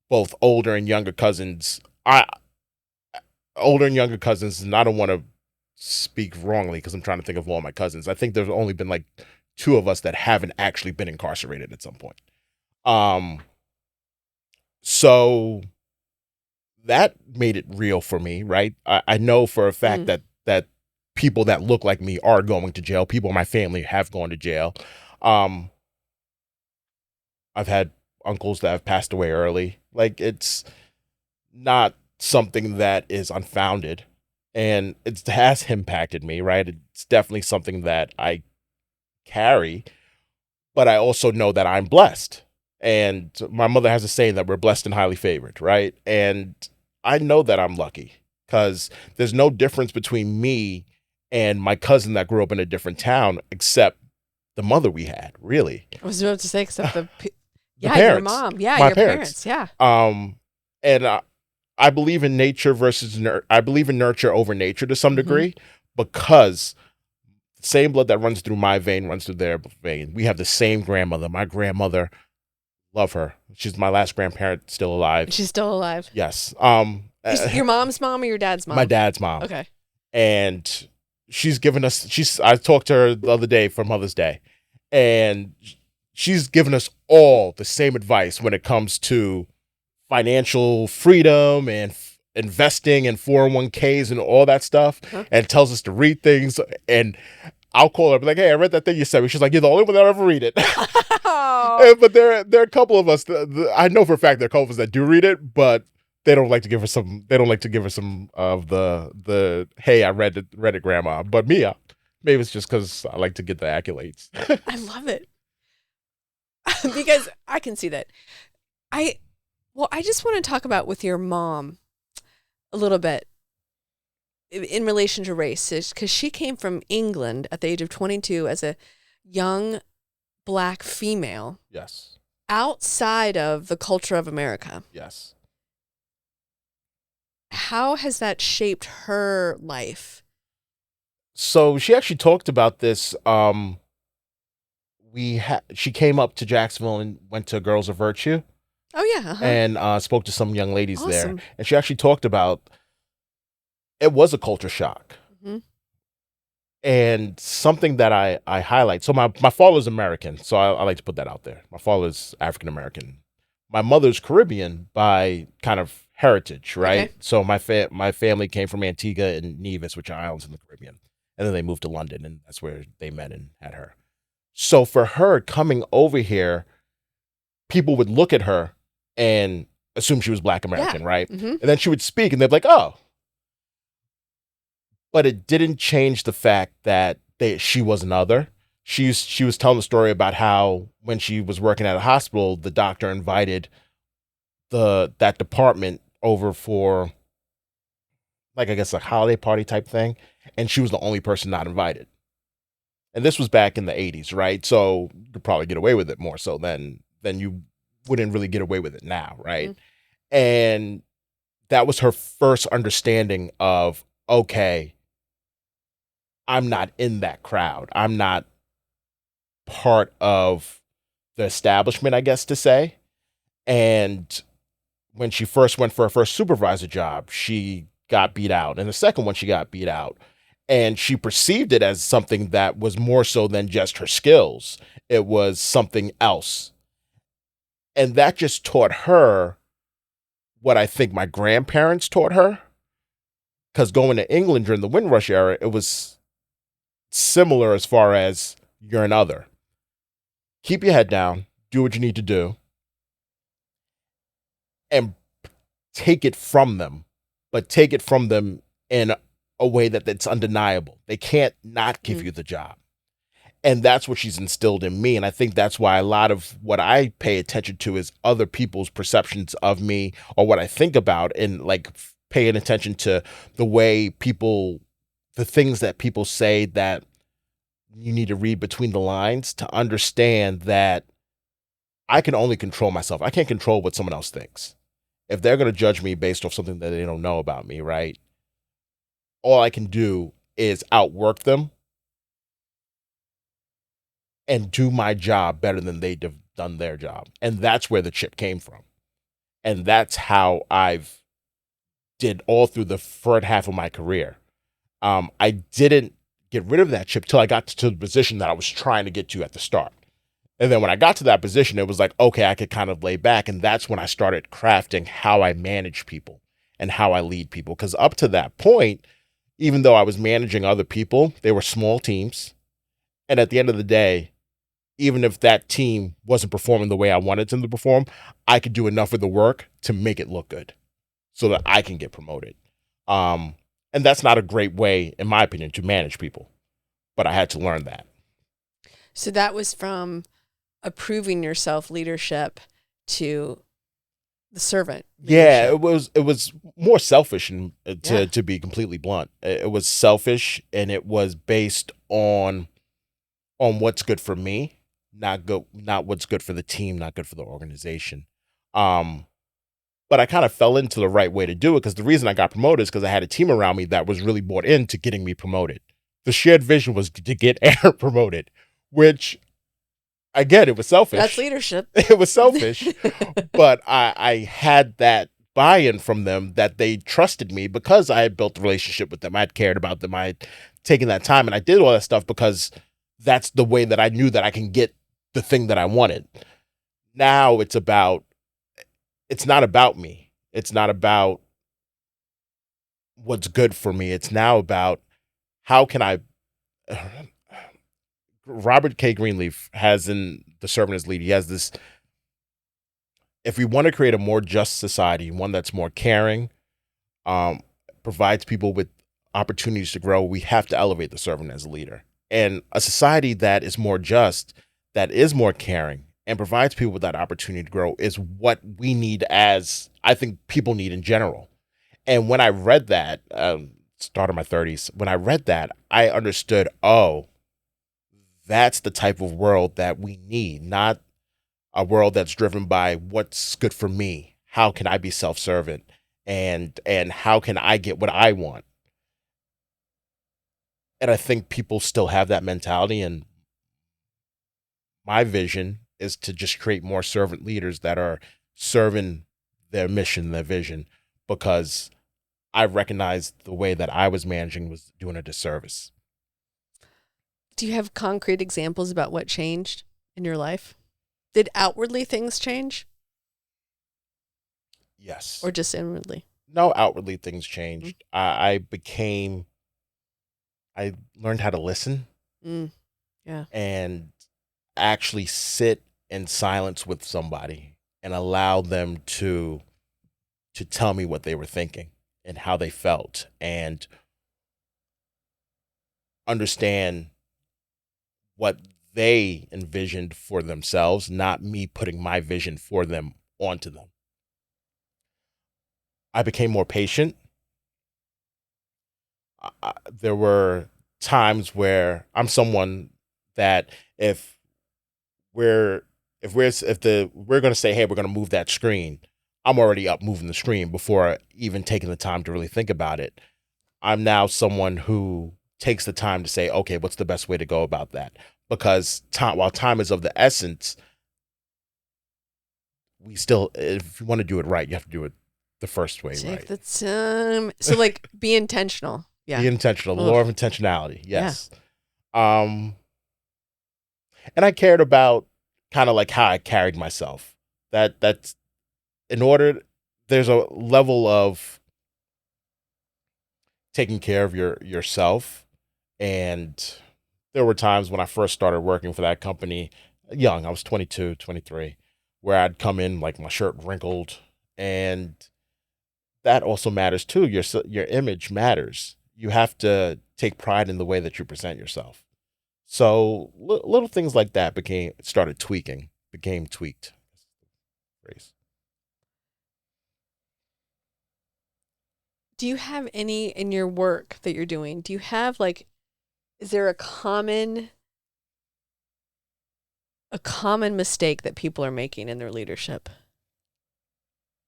[SPEAKER 1] both older and younger cousins, and I don't want to speak wrongly because I'm trying to think of all my cousins. I think there's only been like two of us that haven't actually been incarcerated at some point. Um, so that made it real for me, right? I know for a fact that people that look like me are going to jail. People in my family have gone to jail. Um, I've had uncles that have passed away early. Like, it's not something that is unfounded, and it has impacted me, right? It's definitely something that I carry, but I also know that I'm blessed. And my mother has a saying that we're blessed and highly favored, right? And I know that I'm lucky because there's no difference between me and my cousin that grew up in a different town except the mother we had, really.
[SPEAKER 2] I was about to say, except
[SPEAKER 1] The
[SPEAKER 2] your
[SPEAKER 1] parents.
[SPEAKER 2] mom. Yeah,
[SPEAKER 1] My
[SPEAKER 2] your parents. Yeah.
[SPEAKER 1] And I believe in nature versus I believe in nurture over nature to some degree, because the same blood that runs through my vein runs through their vein. We have the same grandmother. My grandmother, love her. She's my last grandparent still alive.
[SPEAKER 2] She's still alive.
[SPEAKER 1] Yes.
[SPEAKER 2] Your mom's mom or your dad's mom?
[SPEAKER 1] My dad's mom.
[SPEAKER 2] Okay.
[SPEAKER 1] And she's given us, I talked to her the other day for Mother's Day, and she's given us all the same advice when it comes to financial freedom and investing in 401ks and all that stuff, and tells us to read things. And I'll call her, be like, hey, I read that thing you sent me. She's like, you're the only one that ever read it. But there are a couple of us, I know for a fact there are a couple of us that do read it, but they don't like to give her some of the hey, I read it, grandma. But me, maybe it's just because I like to get the accolades.
[SPEAKER 2] I love it. Because I can see that. I just want to talk about with your mom a little bit in relation to race, because she came from England at the age of 22 as a young Black female.
[SPEAKER 1] Yes.
[SPEAKER 2] Outside of the culture of America.
[SPEAKER 1] Yes.
[SPEAKER 2] How has that shaped her life?
[SPEAKER 1] So she actually talked about this. She came up to Jacksonville and went to Girls of Virtue.
[SPEAKER 2] Oh yeah,
[SPEAKER 1] and spoke to some young ladies
[SPEAKER 2] Awesome.
[SPEAKER 1] there, and she actually talked about it was a culture shock, and something that I highlight. So my father's American, so I like to put that out there. My father's African American. My mother's Caribbean by kind of heritage, right?
[SPEAKER 2] Okay.
[SPEAKER 1] So my family came from Antigua and Nevis, which are islands in the Caribbean, and then they moved to London, and that's where they met and had her. So for her coming over here, people would look at her and assume she was Black American, right? And then she would speak, and they'd be like, "Oh," but it didn't change the fact that she was another. She was telling the story about how when she was working at a hospital, the doctor invited that department over for, like, I guess a holiday party type thing, and she was the only person not invited. And this was back in the 80s, right? So you could probably get away with it more so than you wouldn't really get away with it now, right? And that was her first understanding of, okay, I'm not in that crowd. I'm not part of the establishment, I guess to say. And when she first went for her first supervisor job, she got beat out. And the second one, she got beat out. And she perceived it as something that was more so than just her skills. It was something else. And that just taught her what I think my grandparents taught her. Because going to England during the Windrush era, it was similar as far as you're an other. Keep your head down, do what you need to do, and take it from them. But take it from them in a way that's undeniable. They can't not give you the job. And that's what she's instilled in me. And I think that's why a lot of what I pay attention to is other people's perceptions of me or what I think about, and like paying attention to the way the things that people say that you need to read between the lines to understand that I can only control myself. I can't control what someone else thinks. If they're going to judge me based off something that they don't know about me, right? All I can do is outwork them and do my job better than they've done their job. And that's where the chip came from. And that's how I've did all through the first half of my career. I didn't get rid of that chip till I got to the position that I was trying to get to at the start. And then when I got to that position, it was like, okay, I could kind of lay back. And that's when I started crafting how I manage people and how I lead people. Because up to that point, even though I was managing other people, they were small teams. And at the end of the day, even if that team wasn't performing the way I wanted them to perform, I could do enough of the work to make it look good so that I can get promoted. And that's not a great way, in my opinion, to manage people. But I had to learn that.
[SPEAKER 2] So that was from approving yourself leadership to the servant
[SPEAKER 1] Yeah,
[SPEAKER 2] leadership.
[SPEAKER 1] it was more selfish, and to be completely blunt, it was selfish, and it was based on what's good for me, not what's good for the team, not good for the organization. But I kind of fell into the right way to do it, because the reason I got promoted is because I had a team around me that was really bought into getting me promoted. The shared vision was to get Aaron promoted, which, again, it was selfish.
[SPEAKER 2] That's leadership.
[SPEAKER 1] It was selfish, but I had that buy-in from them that they trusted me because I had built a relationship with them. I had cared about them. I had taken that time, and I did all that stuff because that's the way that I knew that I can get the thing that I wanted. Now it's not about me. It's not about what's good for me. It's now about how can I. Robert K. Greenleaf has in The Servant as Lead, he has this: if we want to create a more just society, one that's more caring, um, provides people with opportunities to grow, we have to elevate the servant as a leader. And a society that is more just, that is more caring, and provides people with that opportunity to grow is what we need, as I think people need in general. And when I read that, start of my 30s, when I read that, I understood, oh, that's the type of world that we need, not a world that's driven by what's good for me. How can I be self-servant, and how can I get what I want? And I think people still have that mentality, and my vision is to just create more servant leaders that are serving their mission, their vision, because I recognized the way that I was managing was doing a disservice.
[SPEAKER 2] Do you have concrete examples about what changed in your life? Did outwardly things change?
[SPEAKER 1] Yes.
[SPEAKER 2] Or just inwardly?
[SPEAKER 1] No, outwardly things changed. I learned how to listen
[SPEAKER 2] Yeah.
[SPEAKER 1] and actually sit in silence with somebody and allow them to tell me what they were thinking and how they felt, and understand what they envisioned for themselves, not me putting my vision for them onto them. I became more patient. There were times where I'm someone that if we're we're going to say, hey, we're going to move that screen, I'm already up moving the screen before even taking the time to really think about it. I'm now someone who takes the time to say, okay, what's the best way to go about that? Because while time is of the essence, we still, if you want to do it right, you have to do it the first way,
[SPEAKER 2] Take
[SPEAKER 1] right?
[SPEAKER 2] the time. So, like, be intentional. Yeah.
[SPEAKER 1] Be intentional. The law of intentionality. Yes. And I cared about kind of like how I carried myself. That's in order. There's a level of taking care of yourself, and there were times when I first started working for that company, young, I was 22, 23, where I'd come in like my shirt wrinkled, and that also matters too. Your image matters. You have to take pride in the way that you present yourself. So little things like that became tweaked. Phrase.
[SPEAKER 2] Do you have any in your work that you're doing? Do you have like, is there a common a common mistake that people are making in their leadership?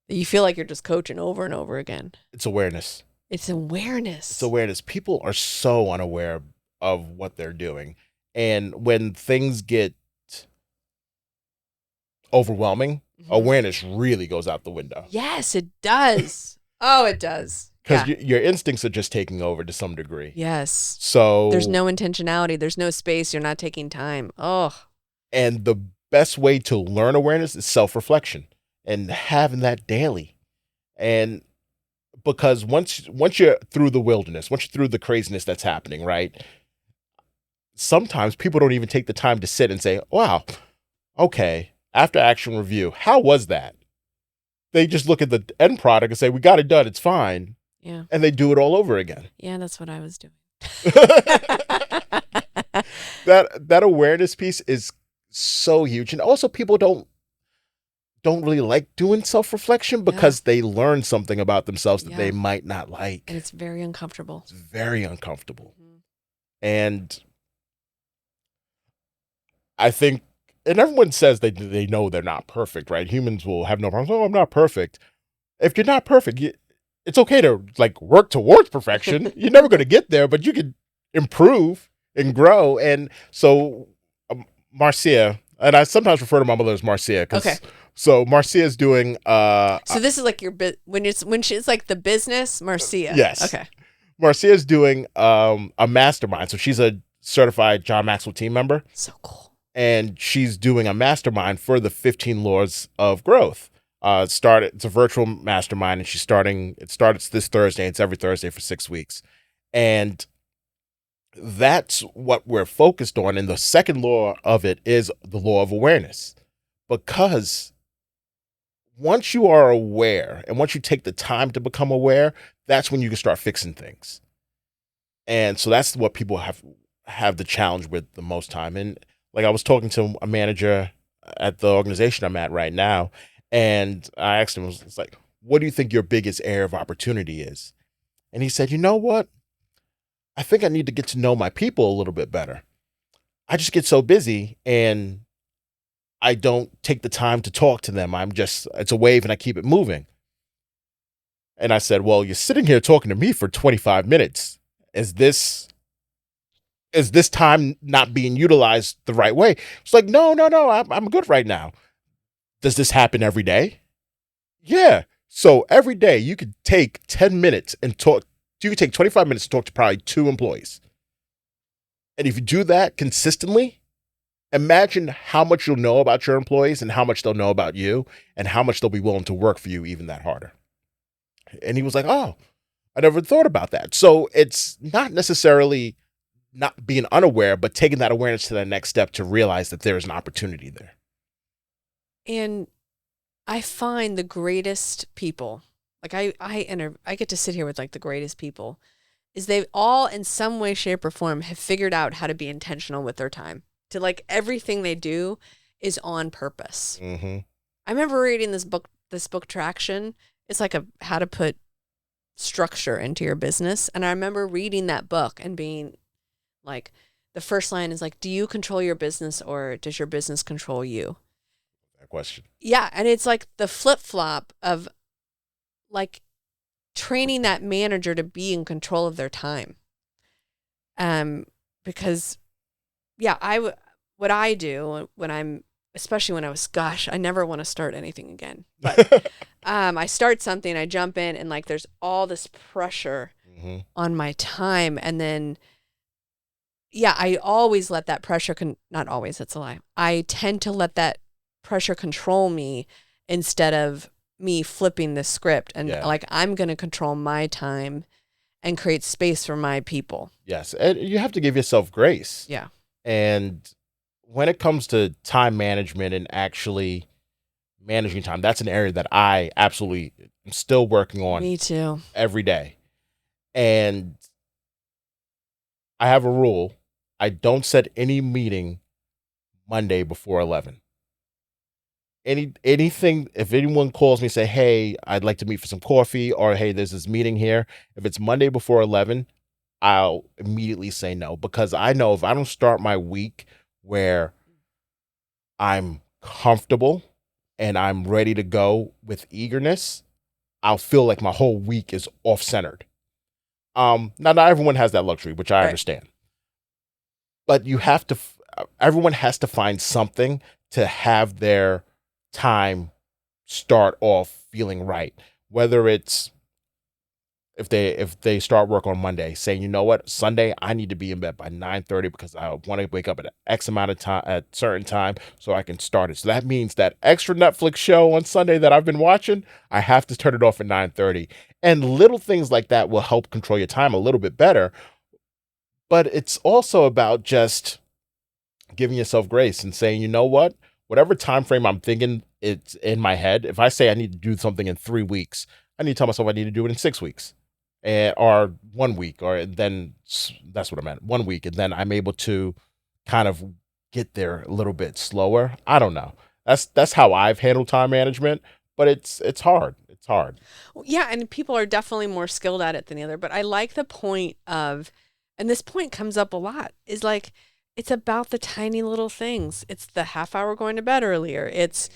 [SPEAKER 2] You feel like you're just coaching over and over again.
[SPEAKER 1] It's awareness.
[SPEAKER 2] It's awareness.
[SPEAKER 1] It's awareness. People are so unaware of what they're doing. And when things get overwhelming, awareness really goes out the window.
[SPEAKER 2] Yes, it does. Oh, it does.
[SPEAKER 1] Because your instincts are just taking over to some degree.
[SPEAKER 2] Yes.
[SPEAKER 1] So
[SPEAKER 2] there's no intentionality. There's no space. You're not taking time. Oh.
[SPEAKER 1] And the best way to learn awareness is self-reflection and having that daily. And because once you're through the wilderness, once you're through the craziness that's happening, right? Sometimes people don't even take the time to sit and say, wow, okay, after action review, how was that? They just look at the end product and say, we got it done, it's fine.
[SPEAKER 2] Yeah.
[SPEAKER 1] And they do it all over again.
[SPEAKER 2] Yeah, that's what I was doing.
[SPEAKER 1] That awareness piece is so huge. And also people don't really like doing self-reflection because they learn something about themselves that they might not like.
[SPEAKER 2] And it's very uncomfortable.
[SPEAKER 1] It's very uncomfortable. And I think, and everyone says they know they're not perfect, right? Humans will have no problems. Oh, I'm not perfect. If you're not perfect, it's okay to like work towards perfection. You're never going to get there, but you can improve and grow. And so Marcia, and I sometimes refer to my mother as Marcia.
[SPEAKER 2] Okay.
[SPEAKER 1] So Marcia's doing. So
[SPEAKER 2] this is like your when she's like the business Marcia.
[SPEAKER 1] Yes.
[SPEAKER 2] Okay.
[SPEAKER 1] Marcia's doing a mastermind. So she's a certified John Maxwell team member.
[SPEAKER 2] So cool.
[SPEAKER 1] And she's doing a mastermind for the 15 laws of growth. It's a virtual mastermind, and it starts this Thursday. It's every Thursday for 6 weeks. And that's what we're focused on. And the second law of it is the law of awareness. Because once you are aware and once you take the time to become aware, that's when you can start fixing things. And so that's what people have the challenge with the most time. And like I was talking to a manager at the organization I'm at right now, and I asked him, it's like, what do you think your biggest area of opportunity is? And he said, you know what? I think I need to get to know my people a little bit better. I just get so busy and I don't take the time to talk to them. It's a wave and I keep it moving. And I said, well, you're sitting here talking to me for 25 minutes. Is this time not being utilized the right way? It's like, no, I'm good right now. Does this happen every day? Yeah. So every day you could take 10 minutes and talk. You could take 25 minutes to talk to probably 2 employees. And if you do that consistently, imagine how much you'll know about your employees and how much they'll know about you and how much they'll be willing to work for you even that harder. And he was like, oh, I never thought about that. So it's not necessarily not being unaware, but taking that awareness to the next step to realize that there is an opportunity there.
[SPEAKER 2] And I find the greatest people, like I get to sit here with like the greatest people, is they all in some way, shape, or form have figured out how to be intentional with their time. To like everything they do is on purpose.
[SPEAKER 1] Mm-hmm.
[SPEAKER 2] I remember reading this book Traction. It's like how to put structure into your business. And I remember reading that book and being like, the first line is like, do you control your business or does your business control you?
[SPEAKER 1] That question. Yeah.
[SPEAKER 2] And it's like the flip-flop of like training that manager to be in control of their time. Because what I do when especially when I never want to start anything again, but I start something, I jump in and like, there's all this pressure on my time. And then, I always let that pressure, not always, that's a lie. I tend to let that pressure control me instead of me flipping the script and like, I'm going to control my time and create space for my people.
[SPEAKER 1] Yes. And you have to give yourself grace.
[SPEAKER 2] Yeah.
[SPEAKER 1] And when it comes to time management and actually managing time, that's an area that I absolutely am still working on.
[SPEAKER 2] Me too.
[SPEAKER 1] Every day. And I have a rule. I don't set any meeting Monday before 11. Anything, if anyone calls me, say, hey, I'd like to meet for some coffee, or hey, there's this meeting here. If it's Monday before 11, I'll immediately say no, because I know if I don't start my week where I'm comfortable and I'm ready to go with eagerness, I'll feel like my whole week is off centered. Now not everyone has that luxury, which I
[SPEAKER 2] Right.
[SPEAKER 1] understand, but you have to. Everyone has to find something to have their time start off feeling right. Whether it's if they start work on Monday, saying, you know what, Sunday I need to be in bed by 9:30 because I want to wake up at X amount of time at certain time so I can start it. So that means that extra Netflix show on Sunday that I've been watching, I have to turn it off at 9:30. And little things like that will help control your time a little bit better. But it's also about just giving yourself grace and saying, you know what, whatever time frame I'm thinking it's in my head, if I say I need to do something in 3 weeks, I need to tell myself I need to do it in 6 weeks, or 1 week, or then that's what I meant, 1 week, and then I'm able to kind of get there a little bit slower. I don't know. That's how I've handled time management, but it's hard. It's hard.
[SPEAKER 2] Well, yeah, and people are definitely more skilled at it than the other. But I like the point of, and this point comes up a lot, is like it's about the tiny little things. It's the half hour going to bed earlier. It's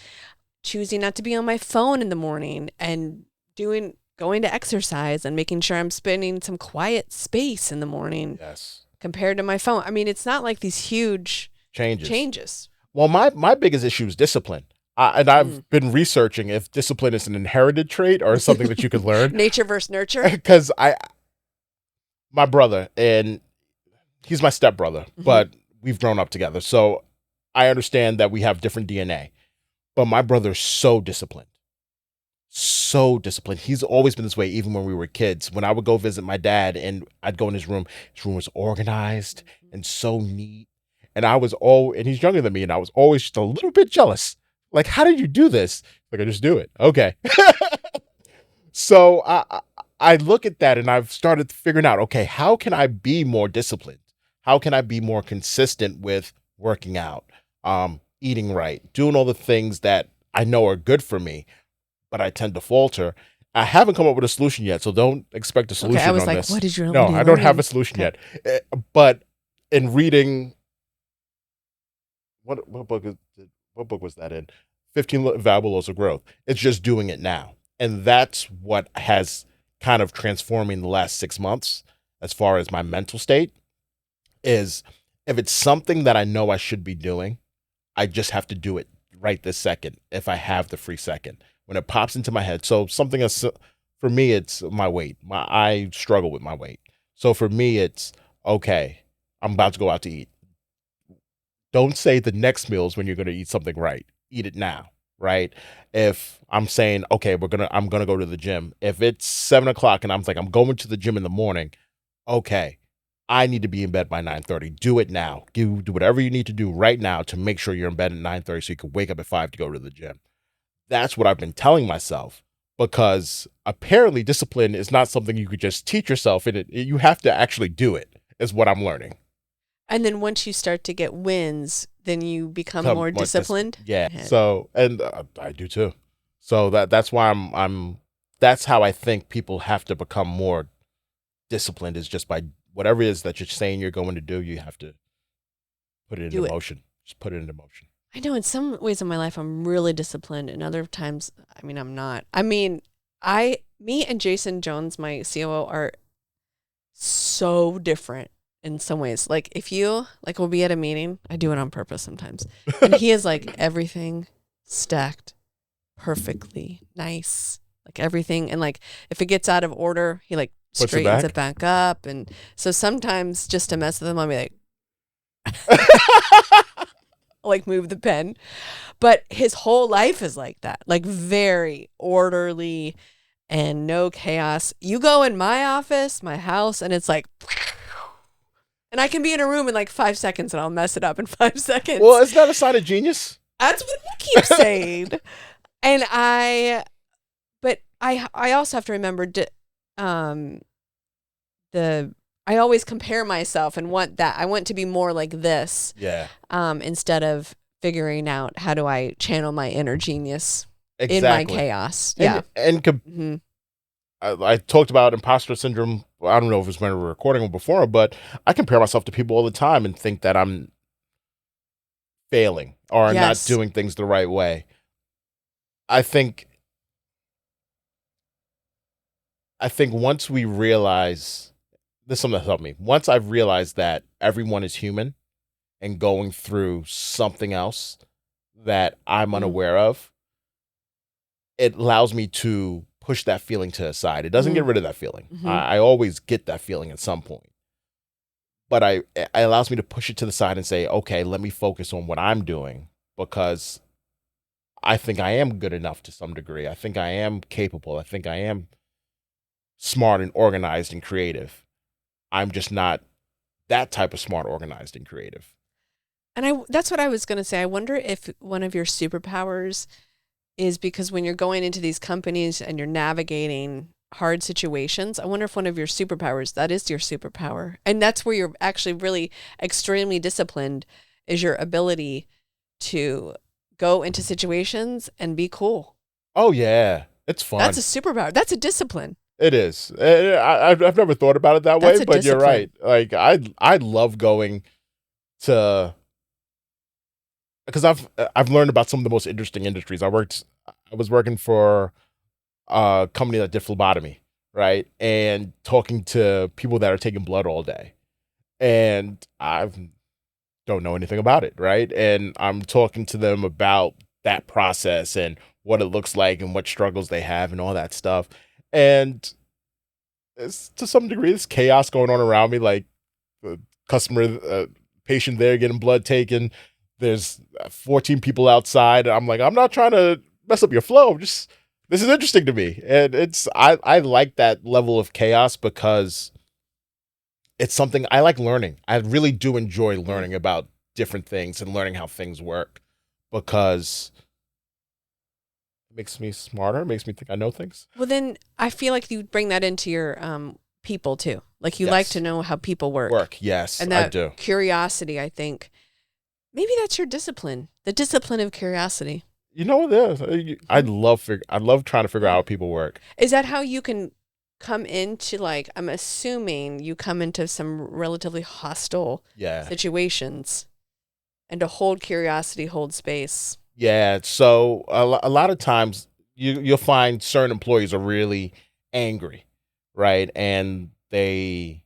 [SPEAKER 2] choosing not to be on my phone in the morning and going to exercise and making sure I'm spending some quiet space in the morning
[SPEAKER 1] Yes.
[SPEAKER 2] compared to my phone. I mean, it's not like these huge changes.
[SPEAKER 1] Well, my biggest issue is discipline. And I've been researching if discipline is an inherited trait or something that you could learn.
[SPEAKER 2] Nature versus nurture.
[SPEAKER 1] Because my brother, and he's my stepbrother, but we've grown up together. So I understand that we have different DNA. But my brother's so disciplined. So disciplined. He's always been this way, even when we were kids. When I would go visit my dad and I'd go in his room was organized and so neat. And and he's younger than me, and I was always just a little bit jealous. Like, how did you do this? Like, I just do it. Okay. So I look at that and I've started figuring out, okay, how can I be more disciplined? How can I be more consistent with working out, eating right, doing all the things that I know are good for me, but I tend to falter. I haven't come up with a solution yet, so don't expect a solution
[SPEAKER 2] Okay, I was
[SPEAKER 1] on
[SPEAKER 2] like,
[SPEAKER 1] this.
[SPEAKER 2] what did you
[SPEAKER 1] No, I don't have a solution
[SPEAKER 2] Okay.
[SPEAKER 1] yet. But in reading, what book was that in? 15 Valuable Laws of Growth. It's just doing it now. And that's what has kind of transforming the last 6 months as far as my mental state is, if it's something that I know I should be doing, I just have to do it right this second if I have the free second. When it pops into my head. So something else, for me, it's my weight. I struggle with my weight. So for me, it's, okay, I'm about to go out to eat. Don't say the next meal is when you're going to eat something right. Eat it now, right? If I'm saying, okay, I'm gonna go to the gym. If it's 7 o'clock and I'm like, I'm going to the gym in the morning, okay, I need to be in bed by 9:30. Do it now. Do whatever you need to do right now to make sure you're in bed at 9:30 so you can wake up at 5 to go to the gym. That's what I've been telling myself, because apparently discipline is not something you could just teach yourself, and you have to actually do it, is what I'm learning.
[SPEAKER 2] And then once you start to get wins, then you become more disciplined.
[SPEAKER 1] Yeah. So, and I do too. So that's why that's how I think people have to become more disciplined, is just by whatever it is that you're saying you're going to do, you have to put it into motion. Just put it into motion.
[SPEAKER 2] I know in some ways in my life I'm really disciplined, and other times, I mean, I'm not. I mean, me and Jason Jones, my COO, are so different in some ways. Like if you, like we'll be at a meeting, I do it on purpose sometimes, and he is like everything stacked perfectly nice, like everything. And like if it gets out of order, he like straightens it back up. And so sometimes just to mess with him, I'll be like, like move the pen. But his whole life is like that, like very orderly and no chaos. You go in my office, my house, and it's like, and I can be in a room in like 5 seconds and I'll mess it up in 5 seconds.
[SPEAKER 1] Well, is that a sign of genius?
[SPEAKER 2] That's what you keep saying. And I also have to remember I always compare myself and want that. I want to be more like this.
[SPEAKER 1] Yeah.
[SPEAKER 2] Instead of figuring out how do I channel my inner genius in my chaos.
[SPEAKER 1] And I talked about imposter syndrome. I don't know if it was when we were recording or before, but I compare myself to people all the time and think that I'm failing or not
[SPEAKER 2] Yes.
[SPEAKER 1] doing things the right way. I think once we realize this is something that helped me. Once I've realized that everyone is human and going through something else that I'm
[SPEAKER 2] Mm.
[SPEAKER 1] unaware of, it allows me to push that feeling to the side. It doesn't get
[SPEAKER 2] Mm.
[SPEAKER 1] rid of that feeling.
[SPEAKER 2] Mhm.
[SPEAKER 1] I always get that feeling at some point. But it allows me to push it to the side and say, okay, let me focus on what I'm doing because I think I am good enough to some degree. I think I am capable. I think I am smart and organized and creative. I'm just not that type of smart, organized, and creative.
[SPEAKER 2] And that's what I was going to say. I wonder if one of your superpowers is because when you're going into these companies and you're navigating hard situations, I wonder if one of your superpowers, that is your superpower. And that's where you're actually really extremely disciplined, is your ability to go into situations and be cool.
[SPEAKER 1] Oh yeah, it's fun.
[SPEAKER 2] That's a superpower. That's a discipline.
[SPEAKER 1] It is. I've never thought about it that
[SPEAKER 2] That's
[SPEAKER 1] way,
[SPEAKER 2] a
[SPEAKER 1] but you're
[SPEAKER 2] discipline.
[SPEAKER 1] right. Like I love going to because I've learned about some of the most interesting industries. I was working for a company that did phlebotomy, right? And talking to people that are taking blood all day. And I don't know anything about it, right? And I'm talking to them about that process and what it looks like and what struggles they have and all that stuff. And it's, to some degree, there's chaos going on around me, like the customer, patient there getting blood taken. There's 14 people outside. I'm like, I'm not trying to mess up your flow. Just this is interesting to me, and I like that level of chaos because it's something I like learning. I really do enjoy learning about different things and learning how things work because it makes me smarter. It makes me think I know things.
[SPEAKER 2] Well, then I feel like you bring that into your people too. Like you like
[SPEAKER 1] Yes.
[SPEAKER 2] to know how people work.
[SPEAKER 1] Yes,
[SPEAKER 2] And
[SPEAKER 1] I
[SPEAKER 2] that
[SPEAKER 1] do.
[SPEAKER 2] curiosity, I think, maybe that's your discipline, the discipline of curiosity.
[SPEAKER 1] You know what? I love trying to figure out how people work.
[SPEAKER 2] Is that how you can come into, like, I'm assuming you come into some relatively hostile
[SPEAKER 1] Yeah.
[SPEAKER 2] situations, and to hold curiosity, hold space.
[SPEAKER 1] Yeah, so a lot of times you'll find certain employees are really angry, right? And they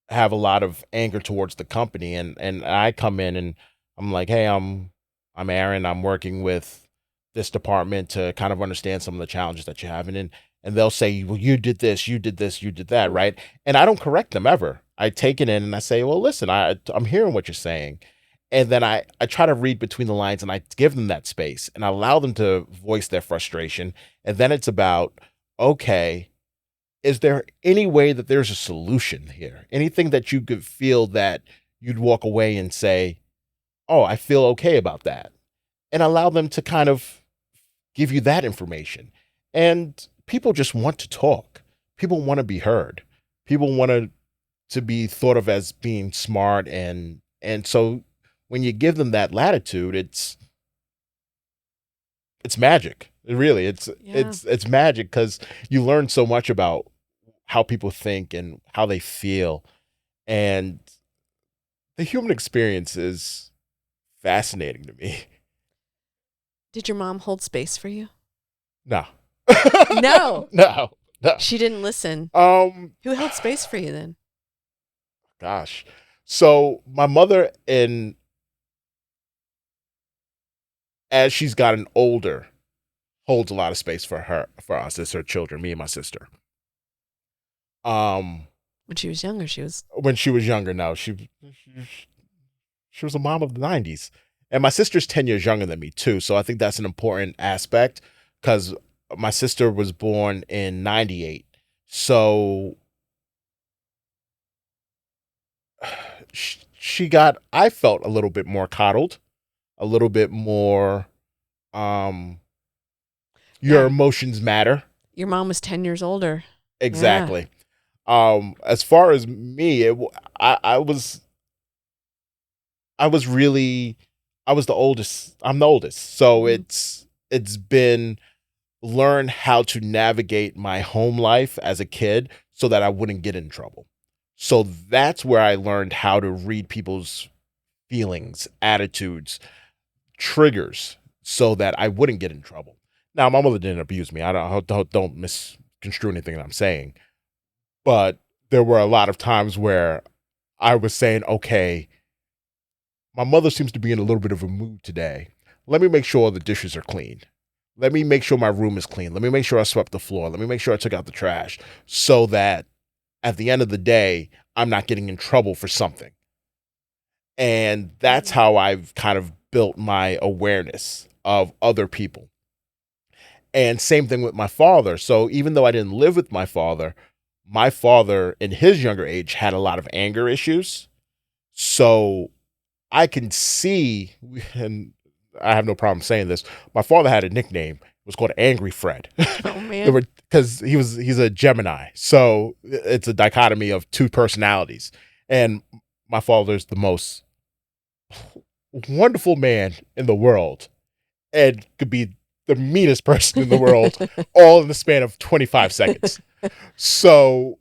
[SPEAKER 1] have a lot of anger towards the company and I come in and I'm like, "Hey, I'm Aaron. I'm working with this department to kind of understand some of the challenges that you're having." And they'll say, "Well, you did this, you did this, you did that," right? And I don't correct them ever. I take it in and I say, "Well, listen, I'm hearing what you're saying." And then I try to read between the lines and I give them that space and I allow them to voice their frustration. And then it's about, okay, is there any way that there's a solution here? Anything that you could feel that you'd walk away and say, oh, I feel okay about that. And allow them to kind of give you that information. And people just want to talk. People want to be heard. People want to be thought of as being smart and so when you give them that latitude, it's magic. Really,
[SPEAKER 2] Yeah.
[SPEAKER 1] it's magic because you learn so much about how people think and how they feel, and the human experience is fascinating to me.
[SPEAKER 2] Did your mom hold space for you?
[SPEAKER 1] No,
[SPEAKER 2] No.
[SPEAKER 1] no.
[SPEAKER 2] She didn't listen. Who held space for you then?
[SPEAKER 1] Gosh, so my mother, and as she's gotten older, holds a lot of space for us as her children, me and my sister.
[SPEAKER 2] When she was younger,
[SPEAKER 1] When she was younger, no, she was a mom of the 90s. And my sister's 10 years younger than me, too. So I think that's an important aspect because my sister was born in 98. So I felt a little bit more coddled, a little bit more, your
[SPEAKER 2] Yeah.
[SPEAKER 1] emotions matter.
[SPEAKER 2] Your mom was 10 years older.
[SPEAKER 1] Exactly. As far as me, I was really, I was the oldest. I'm the oldest. So
[SPEAKER 2] Mhm.
[SPEAKER 1] it's been learn how to navigate my home life as a kid so that I wouldn't get in trouble. So that's where I learned how to read people's feelings, attitudes, triggers so that I wouldn't get in trouble. Now, my mother didn't abuse me. I don't misconstrue anything that I'm saying, but there were a lot of times where I was saying, okay, my mother seems to be in a little bit of a mood today. Let me make sure the dishes are clean. Let me make sure my room is clean. Let me make sure I swept the floor. Let me make sure I took out the trash so that at the end of the day, I'm not getting in trouble for something. And that's how I've kind of built my awareness of other people. And same thing with my father. So even though I didn't live with my father in his younger age had a lot of anger issues. So I can see, and I have no problem saying this, my father had a nickname. It was called Angry Fred.
[SPEAKER 2] Oh man.
[SPEAKER 1] Because he's a Gemini. So it's a dichotomy of two personalities. And my father's the most wonderful man in the world and could be the meanest person in the world all in the span of 25 seconds. So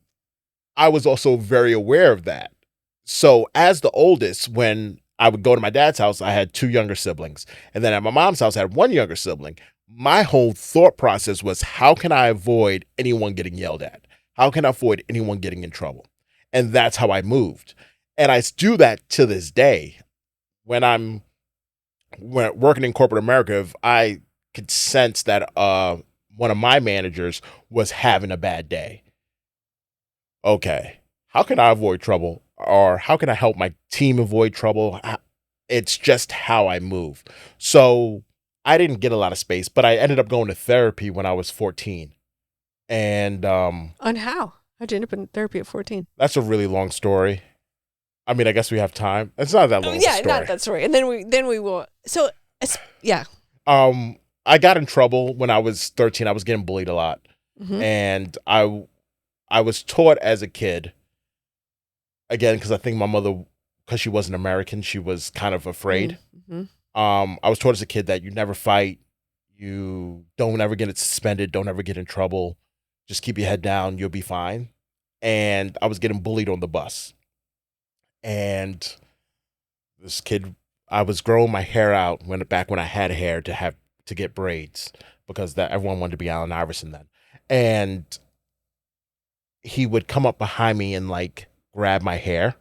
[SPEAKER 1] I was also very aware of that. So as the oldest, when I would go to my dad's house, I had two younger siblings. And then at my mom's house, I had one younger sibling. My whole thought process was, how can I avoid anyone getting yelled at? How can I avoid anyone getting in trouble? And that's how I moved. And I do that to this day. When working in corporate America, if I could sense that one of my managers was having a bad day, okay, how can I avoid trouble? Or how can I help my team avoid trouble? It's just how I move. So I didn't get a lot of space, but I ended up going to therapy when I was 14. And
[SPEAKER 2] On how? How'd you end up in therapy at 14?
[SPEAKER 1] that's a really long story. I mean, I guess we have time. It's not that long.
[SPEAKER 2] Yeah,
[SPEAKER 1] a story.
[SPEAKER 2] not that story. And then we will. So yeah.
[SPEAKER 1] I got in trouble when I was 13. I was getting bullied a lot.
[SPEAKER 2] Mm-hmm.
[SPEAKER 1] And I was taught as a kid, again, because I think my mother, because she wasn't American, she was kind of afraid.
[SPEAKER 2] Mm-hmm.
[SPEAKER 1] I was taught as a kid that you never fight, you don't ever get suspended, don't ever get in trouble, just keep your head down, you'll be fine. And I was getting bullied on the bus. And this kid, I was growing my hair out back when I had hair to get braids, because that everyone wanted to be Allen Iverson then. And he would come up behind me and like grab my hair,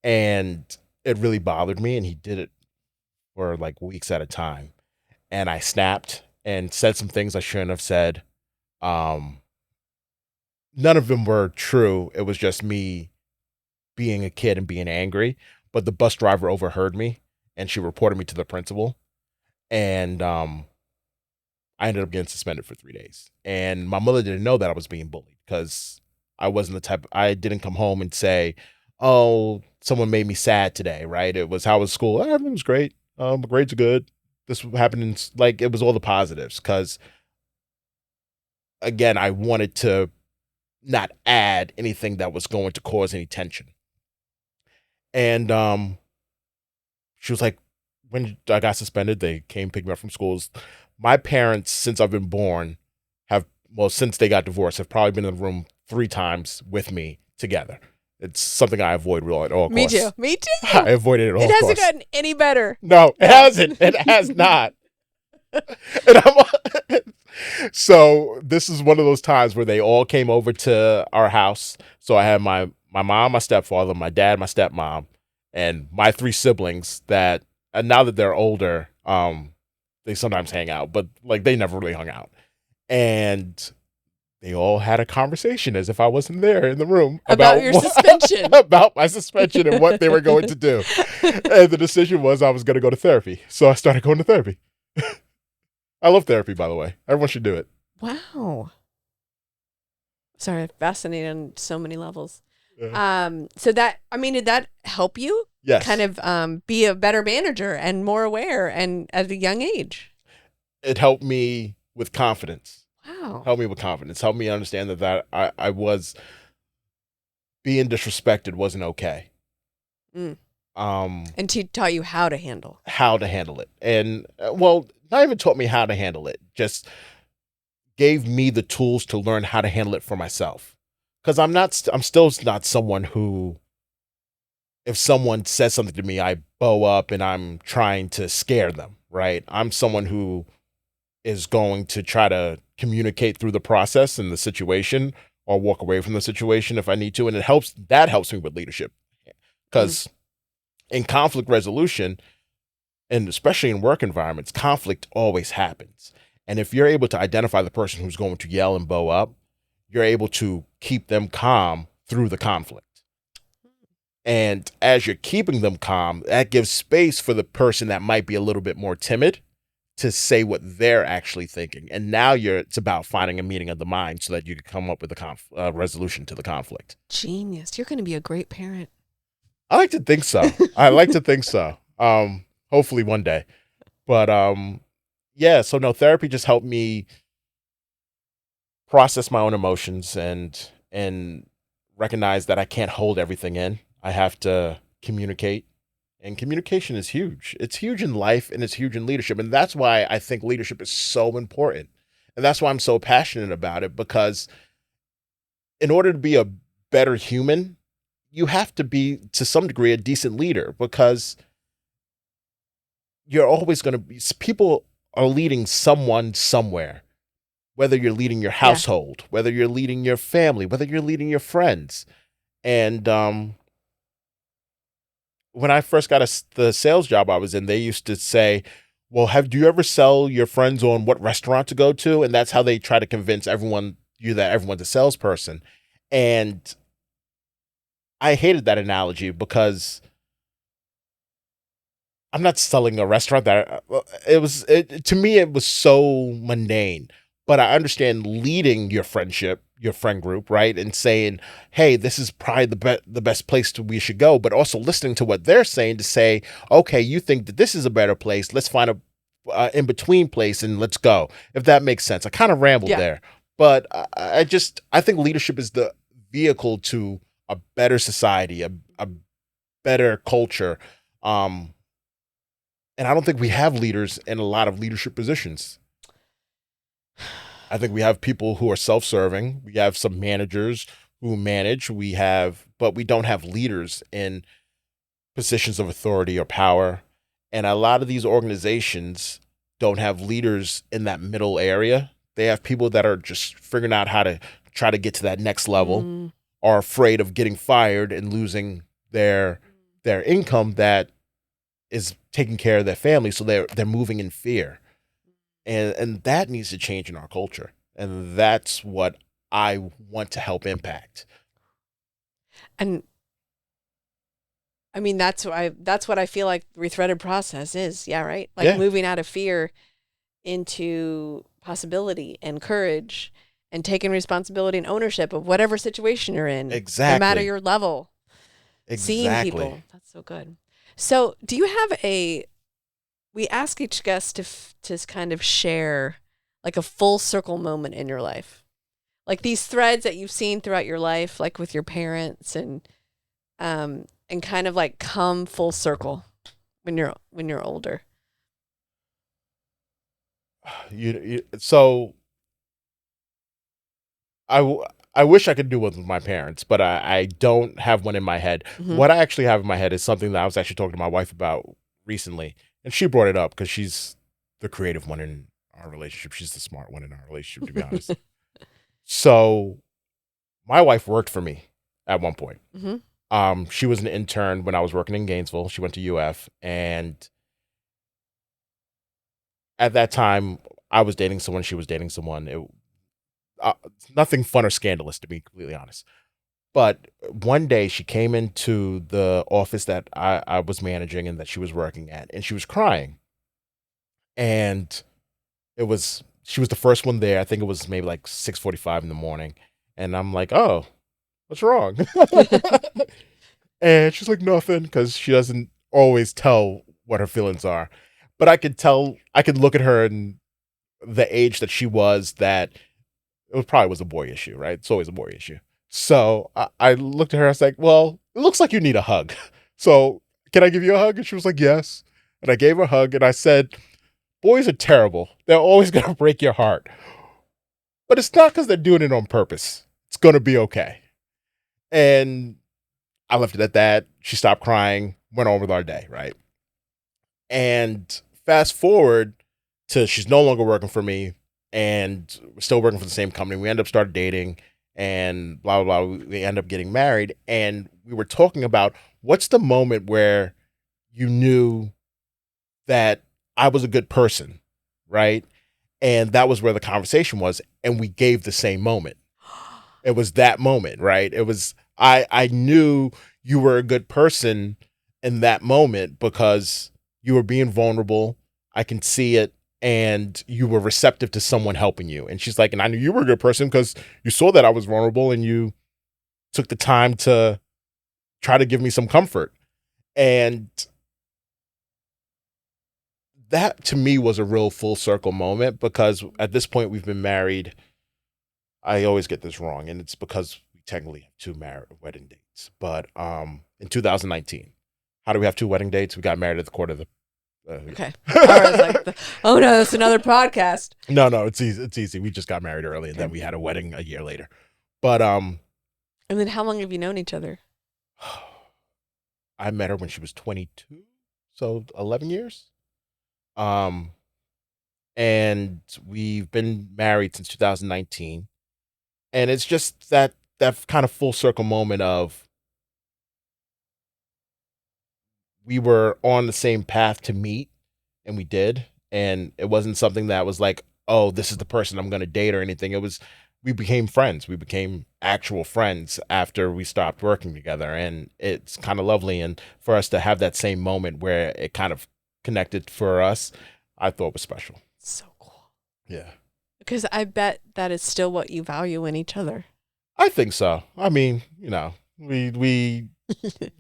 [SPEAKER 1] and it really bothered me, and he did it for like weeks at a time. And I snapped and said some things I shouldn't have said. None of them were true. It was just me being a kid and being angry. But the bus driver overheard me, and she reported me to the principal. And I ended up getting suspended for 3 days. And my mother didn't know that I was being bullied, because I wasn't the type. I didn't come home and say, "Oh, someone made me sad today." Right? It was, how was school? Everything was great. My grades are good. This happened. Like, it was all the positives, because again, I wanted to not add anything that was going to cause any tension. And she was like, when I got suspended, they came pick me up from schools. My parents, since I've been born, since they got divorced, have probably been in the room 3 times with me together. It's something I avoid at all costs.
[SPEAKER 2] Me too. Me too.
[SPEAKER 1] I avoided it at all costs.
[SPEAKER 2] It hasn't gotten any better.
[SPEAKER 1] No, it hasn't. It has not. And so this is one of those times where they all came over to our house. So I had my mom, my stepfather, my dad, my stepmom, and my 3 siblings that, and now that they're older, they sometimes hang out, but like they never really hung out. And they all had a conversation as if I wasn't there in the room
[SPEAKER 2] about your suspension.
[SPEAKER 1] About my suspension and what they were going to do. And the decision was I was going to go to therapy. So I started going to therapy. I love therapy, by the way. Everyone should do it.
[SPEAKER 2] Wow. Sorry, fascinating on so many levels.
[SPEAKER 1] Yeah.
[SPEAKER 2] So that, I mean, did that help you?
[SPEAKER 1] Yes.
[SPEAKER 2] Kind of be a better manager and more aware, and at a young age?
[SPEAKER 1] It helped me with confidence.
[SPEAKER 2] Wow.
[SPEAKER 1] Helped me with confidence. Helped me understand that I was being disrespected wasn't okay.
[SPEAKER 2] Mm. And taught you how to handle
[SPEAKER 1] it. And well, not even taught me how to handle it, just gave me the tools to learn how to handle it for myself. Because I'm still not someone who if someone says something to me, I bow up and I'm trying to scare them, right? I'm someone who is going to try to communicate through the process and the situation or walk away from the situation if I need to. And that helps me with leadership
[SPEAKER 2] Mm.
[SPEAKER 1] because in conflict resolution, and especially in work environments, conflict always happens. And if you're able to identify the person who's going to yell and bow up, you're able to keep them calm through the conflict. And as you're keeping them calm, that gives space for the person that might be a little bit more timid to say what they're actually thinking. And now it's about finding a meeting of the mind so that you can come up with a resolution to the conflict.
[SPEAKER 2] Genius. You're going to be a great parent.
[SPEAKER 1] I like to think so. I like to think so. Hopefully one day. But yeah, so no, therapy just helped me process my own emotions and recognize that I can't hold everything in. I have to communicate. And communication is huge. It's huge in life and it's huge in leadership. And that's why I think leadership is so important. And that's why I'm so passionate about it, because in order to be a better human, you have to be, to some degree, a decent leader, because you're always going to be, people are leading someone somewhere, whether you're leading your
[SPEAKER 2] Yeah.
[SPEAKER 1] household, whether you're leading your family, whether you're leading your friends. And when I first got the sales job I was in, they used to say, well, do you ever sell your friends on what restaurant to go to? And that's how they try to convince that everyone's a salesperson. And I hated that analogy because I'm not selling a restaurant. To me, it was so mundane. But I understand leading your friend group, right? And saying, hey, this is probably the best place we should go, but also listening to what they're saying to say, okay, you think that this is a better place. Let's find a in-between place and let's go. If that makes sense. I kind of rambled
[SPEAKER 2] Yeah.
[SPEAKER 1] there. But I think leadership is the vehicle to a better society, a better culture. And I don't think we have leaders in a lot of leadership positions. I think we have people who are self-serving. We have some managers who manage. But we don't have leaders in positions of authority or power. And a lot of these organizations don't have leaders in that middle area. They have people that are just figuring out how to try to get to that next level, are afraid of getting fired and losing their income that is taking care of their family, so they're moving in fear. And that needs to change in our culture. And that's what I want to help impact.
[SPEAKER 2] And I mean, that's what I feel like the Rethreaded process is. Yeah, right? Like
[SPEAKER 1] Yeah.
[SPEAKER 2] moving out of fear into possibility and courage and taking responsibility and ownership of whatever situation you're in.
[SPEAKER 1] Exactly.
[SPEAKER 2] No matter your level. Seeing
[SPEAKER 1] Exactly.
[SPEAKER 2] people. That's so good. So do you have we ask each guest to kind of share like a full circle moment in your life. Like these threads that you've seen throughout your life, like with your parents and kind of like come full circle when you're older.
[SPEAKER 1] So I wish I could do one with my parents, but I don't have one in my head.
[SPEAKER 2] Mhm.
[SPEAKER 1] What I actually have in my head is something that I was actually talking to my wife about recently, and she brought it up because she's the creative one in our relationship. She's the smart one in our relationship, to be honest. So my wife worked for me at one point.
[SPEAKER 2] Mhm.
[SPEAKER 1] She was an intern when I was working in Gainesville. She went to UF, and at that time, I was dating someone. She was dating someone. Nothing fun or scandalous, to be completely honest. But one day she came into the office that I was managing and that she was working at, and she was crying. And she was the first one there. I think it was maybe like 6:45 in the morning. And I'm like, oh, what's wrong? And she's like, nothing, because she doesn't always tell what her feelings are. But I could look at her and the age that she was, that probably was a boy issue, right? It's always a boy issue. So I looked at her. I was like, well, it looks like you need a hug. So can I give you a hug? And she was like, yes. And I gave her a hug and I said, boys are terrible. They're always going to break your heart. But it's not because they're doing it on purpose. It's going to be okay. And I left it at that. She stopped crying, went on with our day, right? And fast forward to she's no longer working for me and we're still working for the same company. We end up started dating and blah, blah, blah. We end up getting married. And we were talking about what's the moment where you knew that I was a good person, right? And that was where the conversation was. And we gave the same moment. It was that moment, right? It was I knew you were a good person in that moment because you were being vulnerable. I can see it, and you were receptive to someone helping you. And she's like, and I knew you were a good person because you saw that I was vulnerable and you took the time to try to give me some comfort. And that to me was a real full circle moment because at this point we've been married. I always get this wrong, and it's because we technically have two wedding dates. But in 2019, how do we have two wedding dates? We got married at the court of the.
[SPEAKER 2] Okay. I was like, oh no, that's another podcast.
[SPEAKER 1] No, it's easy. It's easy. We just got married early, and then we had a wedding a year later. But
[SPEAKER 2] And then how long have you known each other?
[SPEAKER 1] I met her when she was 22, so 11 years. Um, and we've been married since 2019, and it's just that kind of full circle moment of we were on the same path to meet and we did. And it wasn't something that was like, oh, this is the person I'm going to date or anything. It was, we became friends. We became actual friends after we stopped working together. And it's kind of lovely. And for us to have that same moment where it kind of connected for us, I thought was special.
[SPEAKER 2] So cool.
[SPEAKER 1] Yeah.
[SPEAKER 2] Because I bet that is still what you value in each other.
[SPEAKER 1] I think so. I mean, we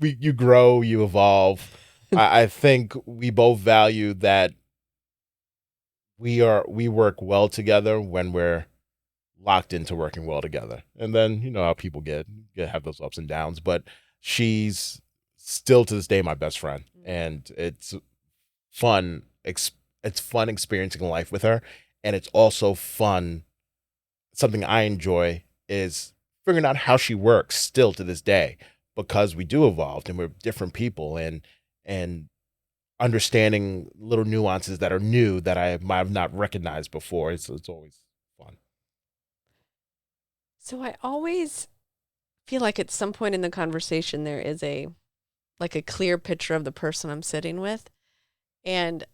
[SPEAKER 1] you grow, you evolve. I think we both value that we work well together when we're locked into working well together. And then you know how people have those ups and downs. But she's still to this day my best friend, and it's fun. It's fun experiencing life with her, and it's also fun. Something I enjoy is figuring out how she works still to this day because we do evolve and we're different people and understanding little nuances that are new that I might have not recognized before. It's always fun.
[SPEAKER 2] So I always feel like at some point in the conversation there is a clear picture of the person I'm sitting with. And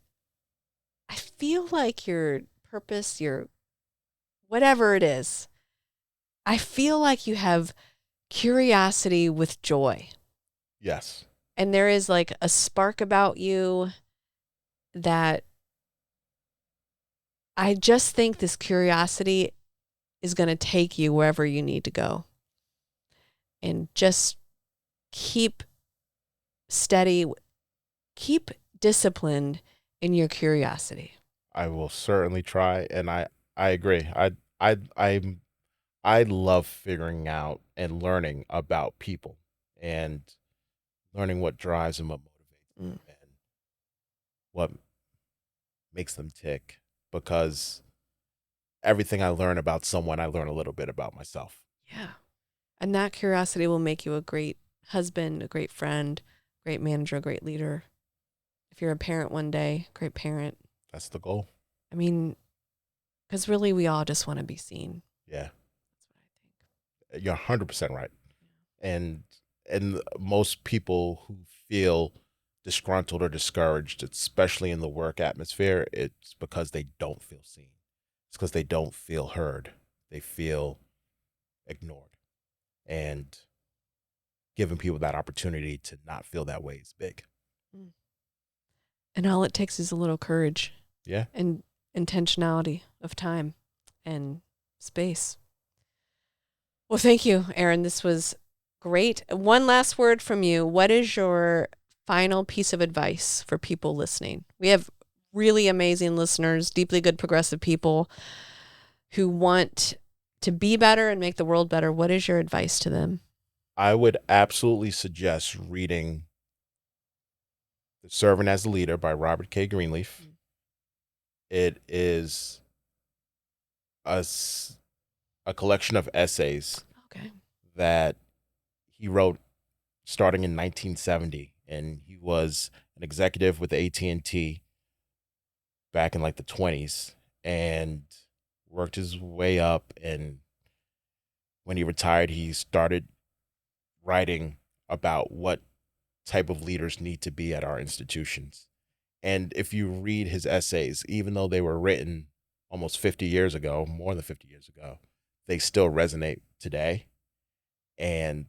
[SPEAKER 2] I feel like your purpose, your whatever it is, I feel like you have curiosity with joy.
[SPEAKER 1] Yes.
[SPEAKER 2] And there is like a spark about you that I just think this curiosity is going to take you wherever you need to go. And just keep steady, keep disciplined in your curiosity.
[SPEAKER 1] I will certainly try, and I agree. I love figuring out and learning about people and learning what drives them, what motivates them, and what makes them tick. Because everything I learn about someone, I learn a little bit about myself.
[SPEAKER 2] Yeah. And that curiosity will make you a great husband, a great friend, great manager, a great leader. If you're a parent one day, great parent.
[SPEAKER 1] That's the goal.
[SPEAKER 2] I mean, because really we all just want to be seen.
[SPEAKER 1] Yeah.
[SPEAKER 2] That's what I think.
[SPEAKER 1] You're 100% right. And most people who feel disgruntled or discouraged, especially in the work atmosphere, it's because they don't feel seen. It's because they don't feel heard. They feel ignored. And giving people that opportunity to not feel that way is big.
[SPEAKER 2] And all it takes is a little courage.
[SPEAKER 1] Yeah.
[SPEAKER 2] And intentionality of time and space. Well, thank you, Aaron. This was great. One last word from you. What is your final piece of advice for people listening? We have really amazing listeners, deeply good progressive people who want to be better and make the world better. What is your advice to them?
[SPEAKER 1] I would absolutely suggest reading The Servant as a Leader by Robert K. Greenleaf. It is a collection of essays
[SPEAKER 2] Okay.
[SPEAKER 1] that he wrote starting in 1970, and he was an executive with AT&T back in like the 20s, and worked his way up. And when he retired, he started writing about what type of leaders need to be at our institutions. And if you read his essays, even though they were written almost 50 years ago, more than 50 years ago, they still resonate today. And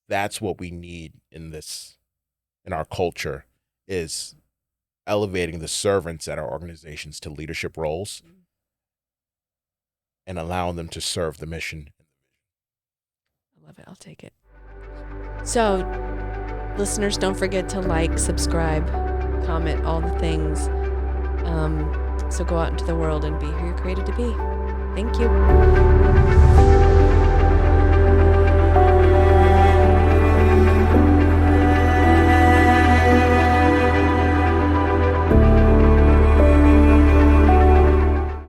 [SPEAKER 1] that's what we need in our culture, is elevating the servants at our organizations to leadership roles and allowing them to serve the mission.
[SPEAKER 2] I love it. I'll take it. So, listeners, don't forget to like, subscribe, comment, all the things. So go out into the world and be who you're created to be. Thank you.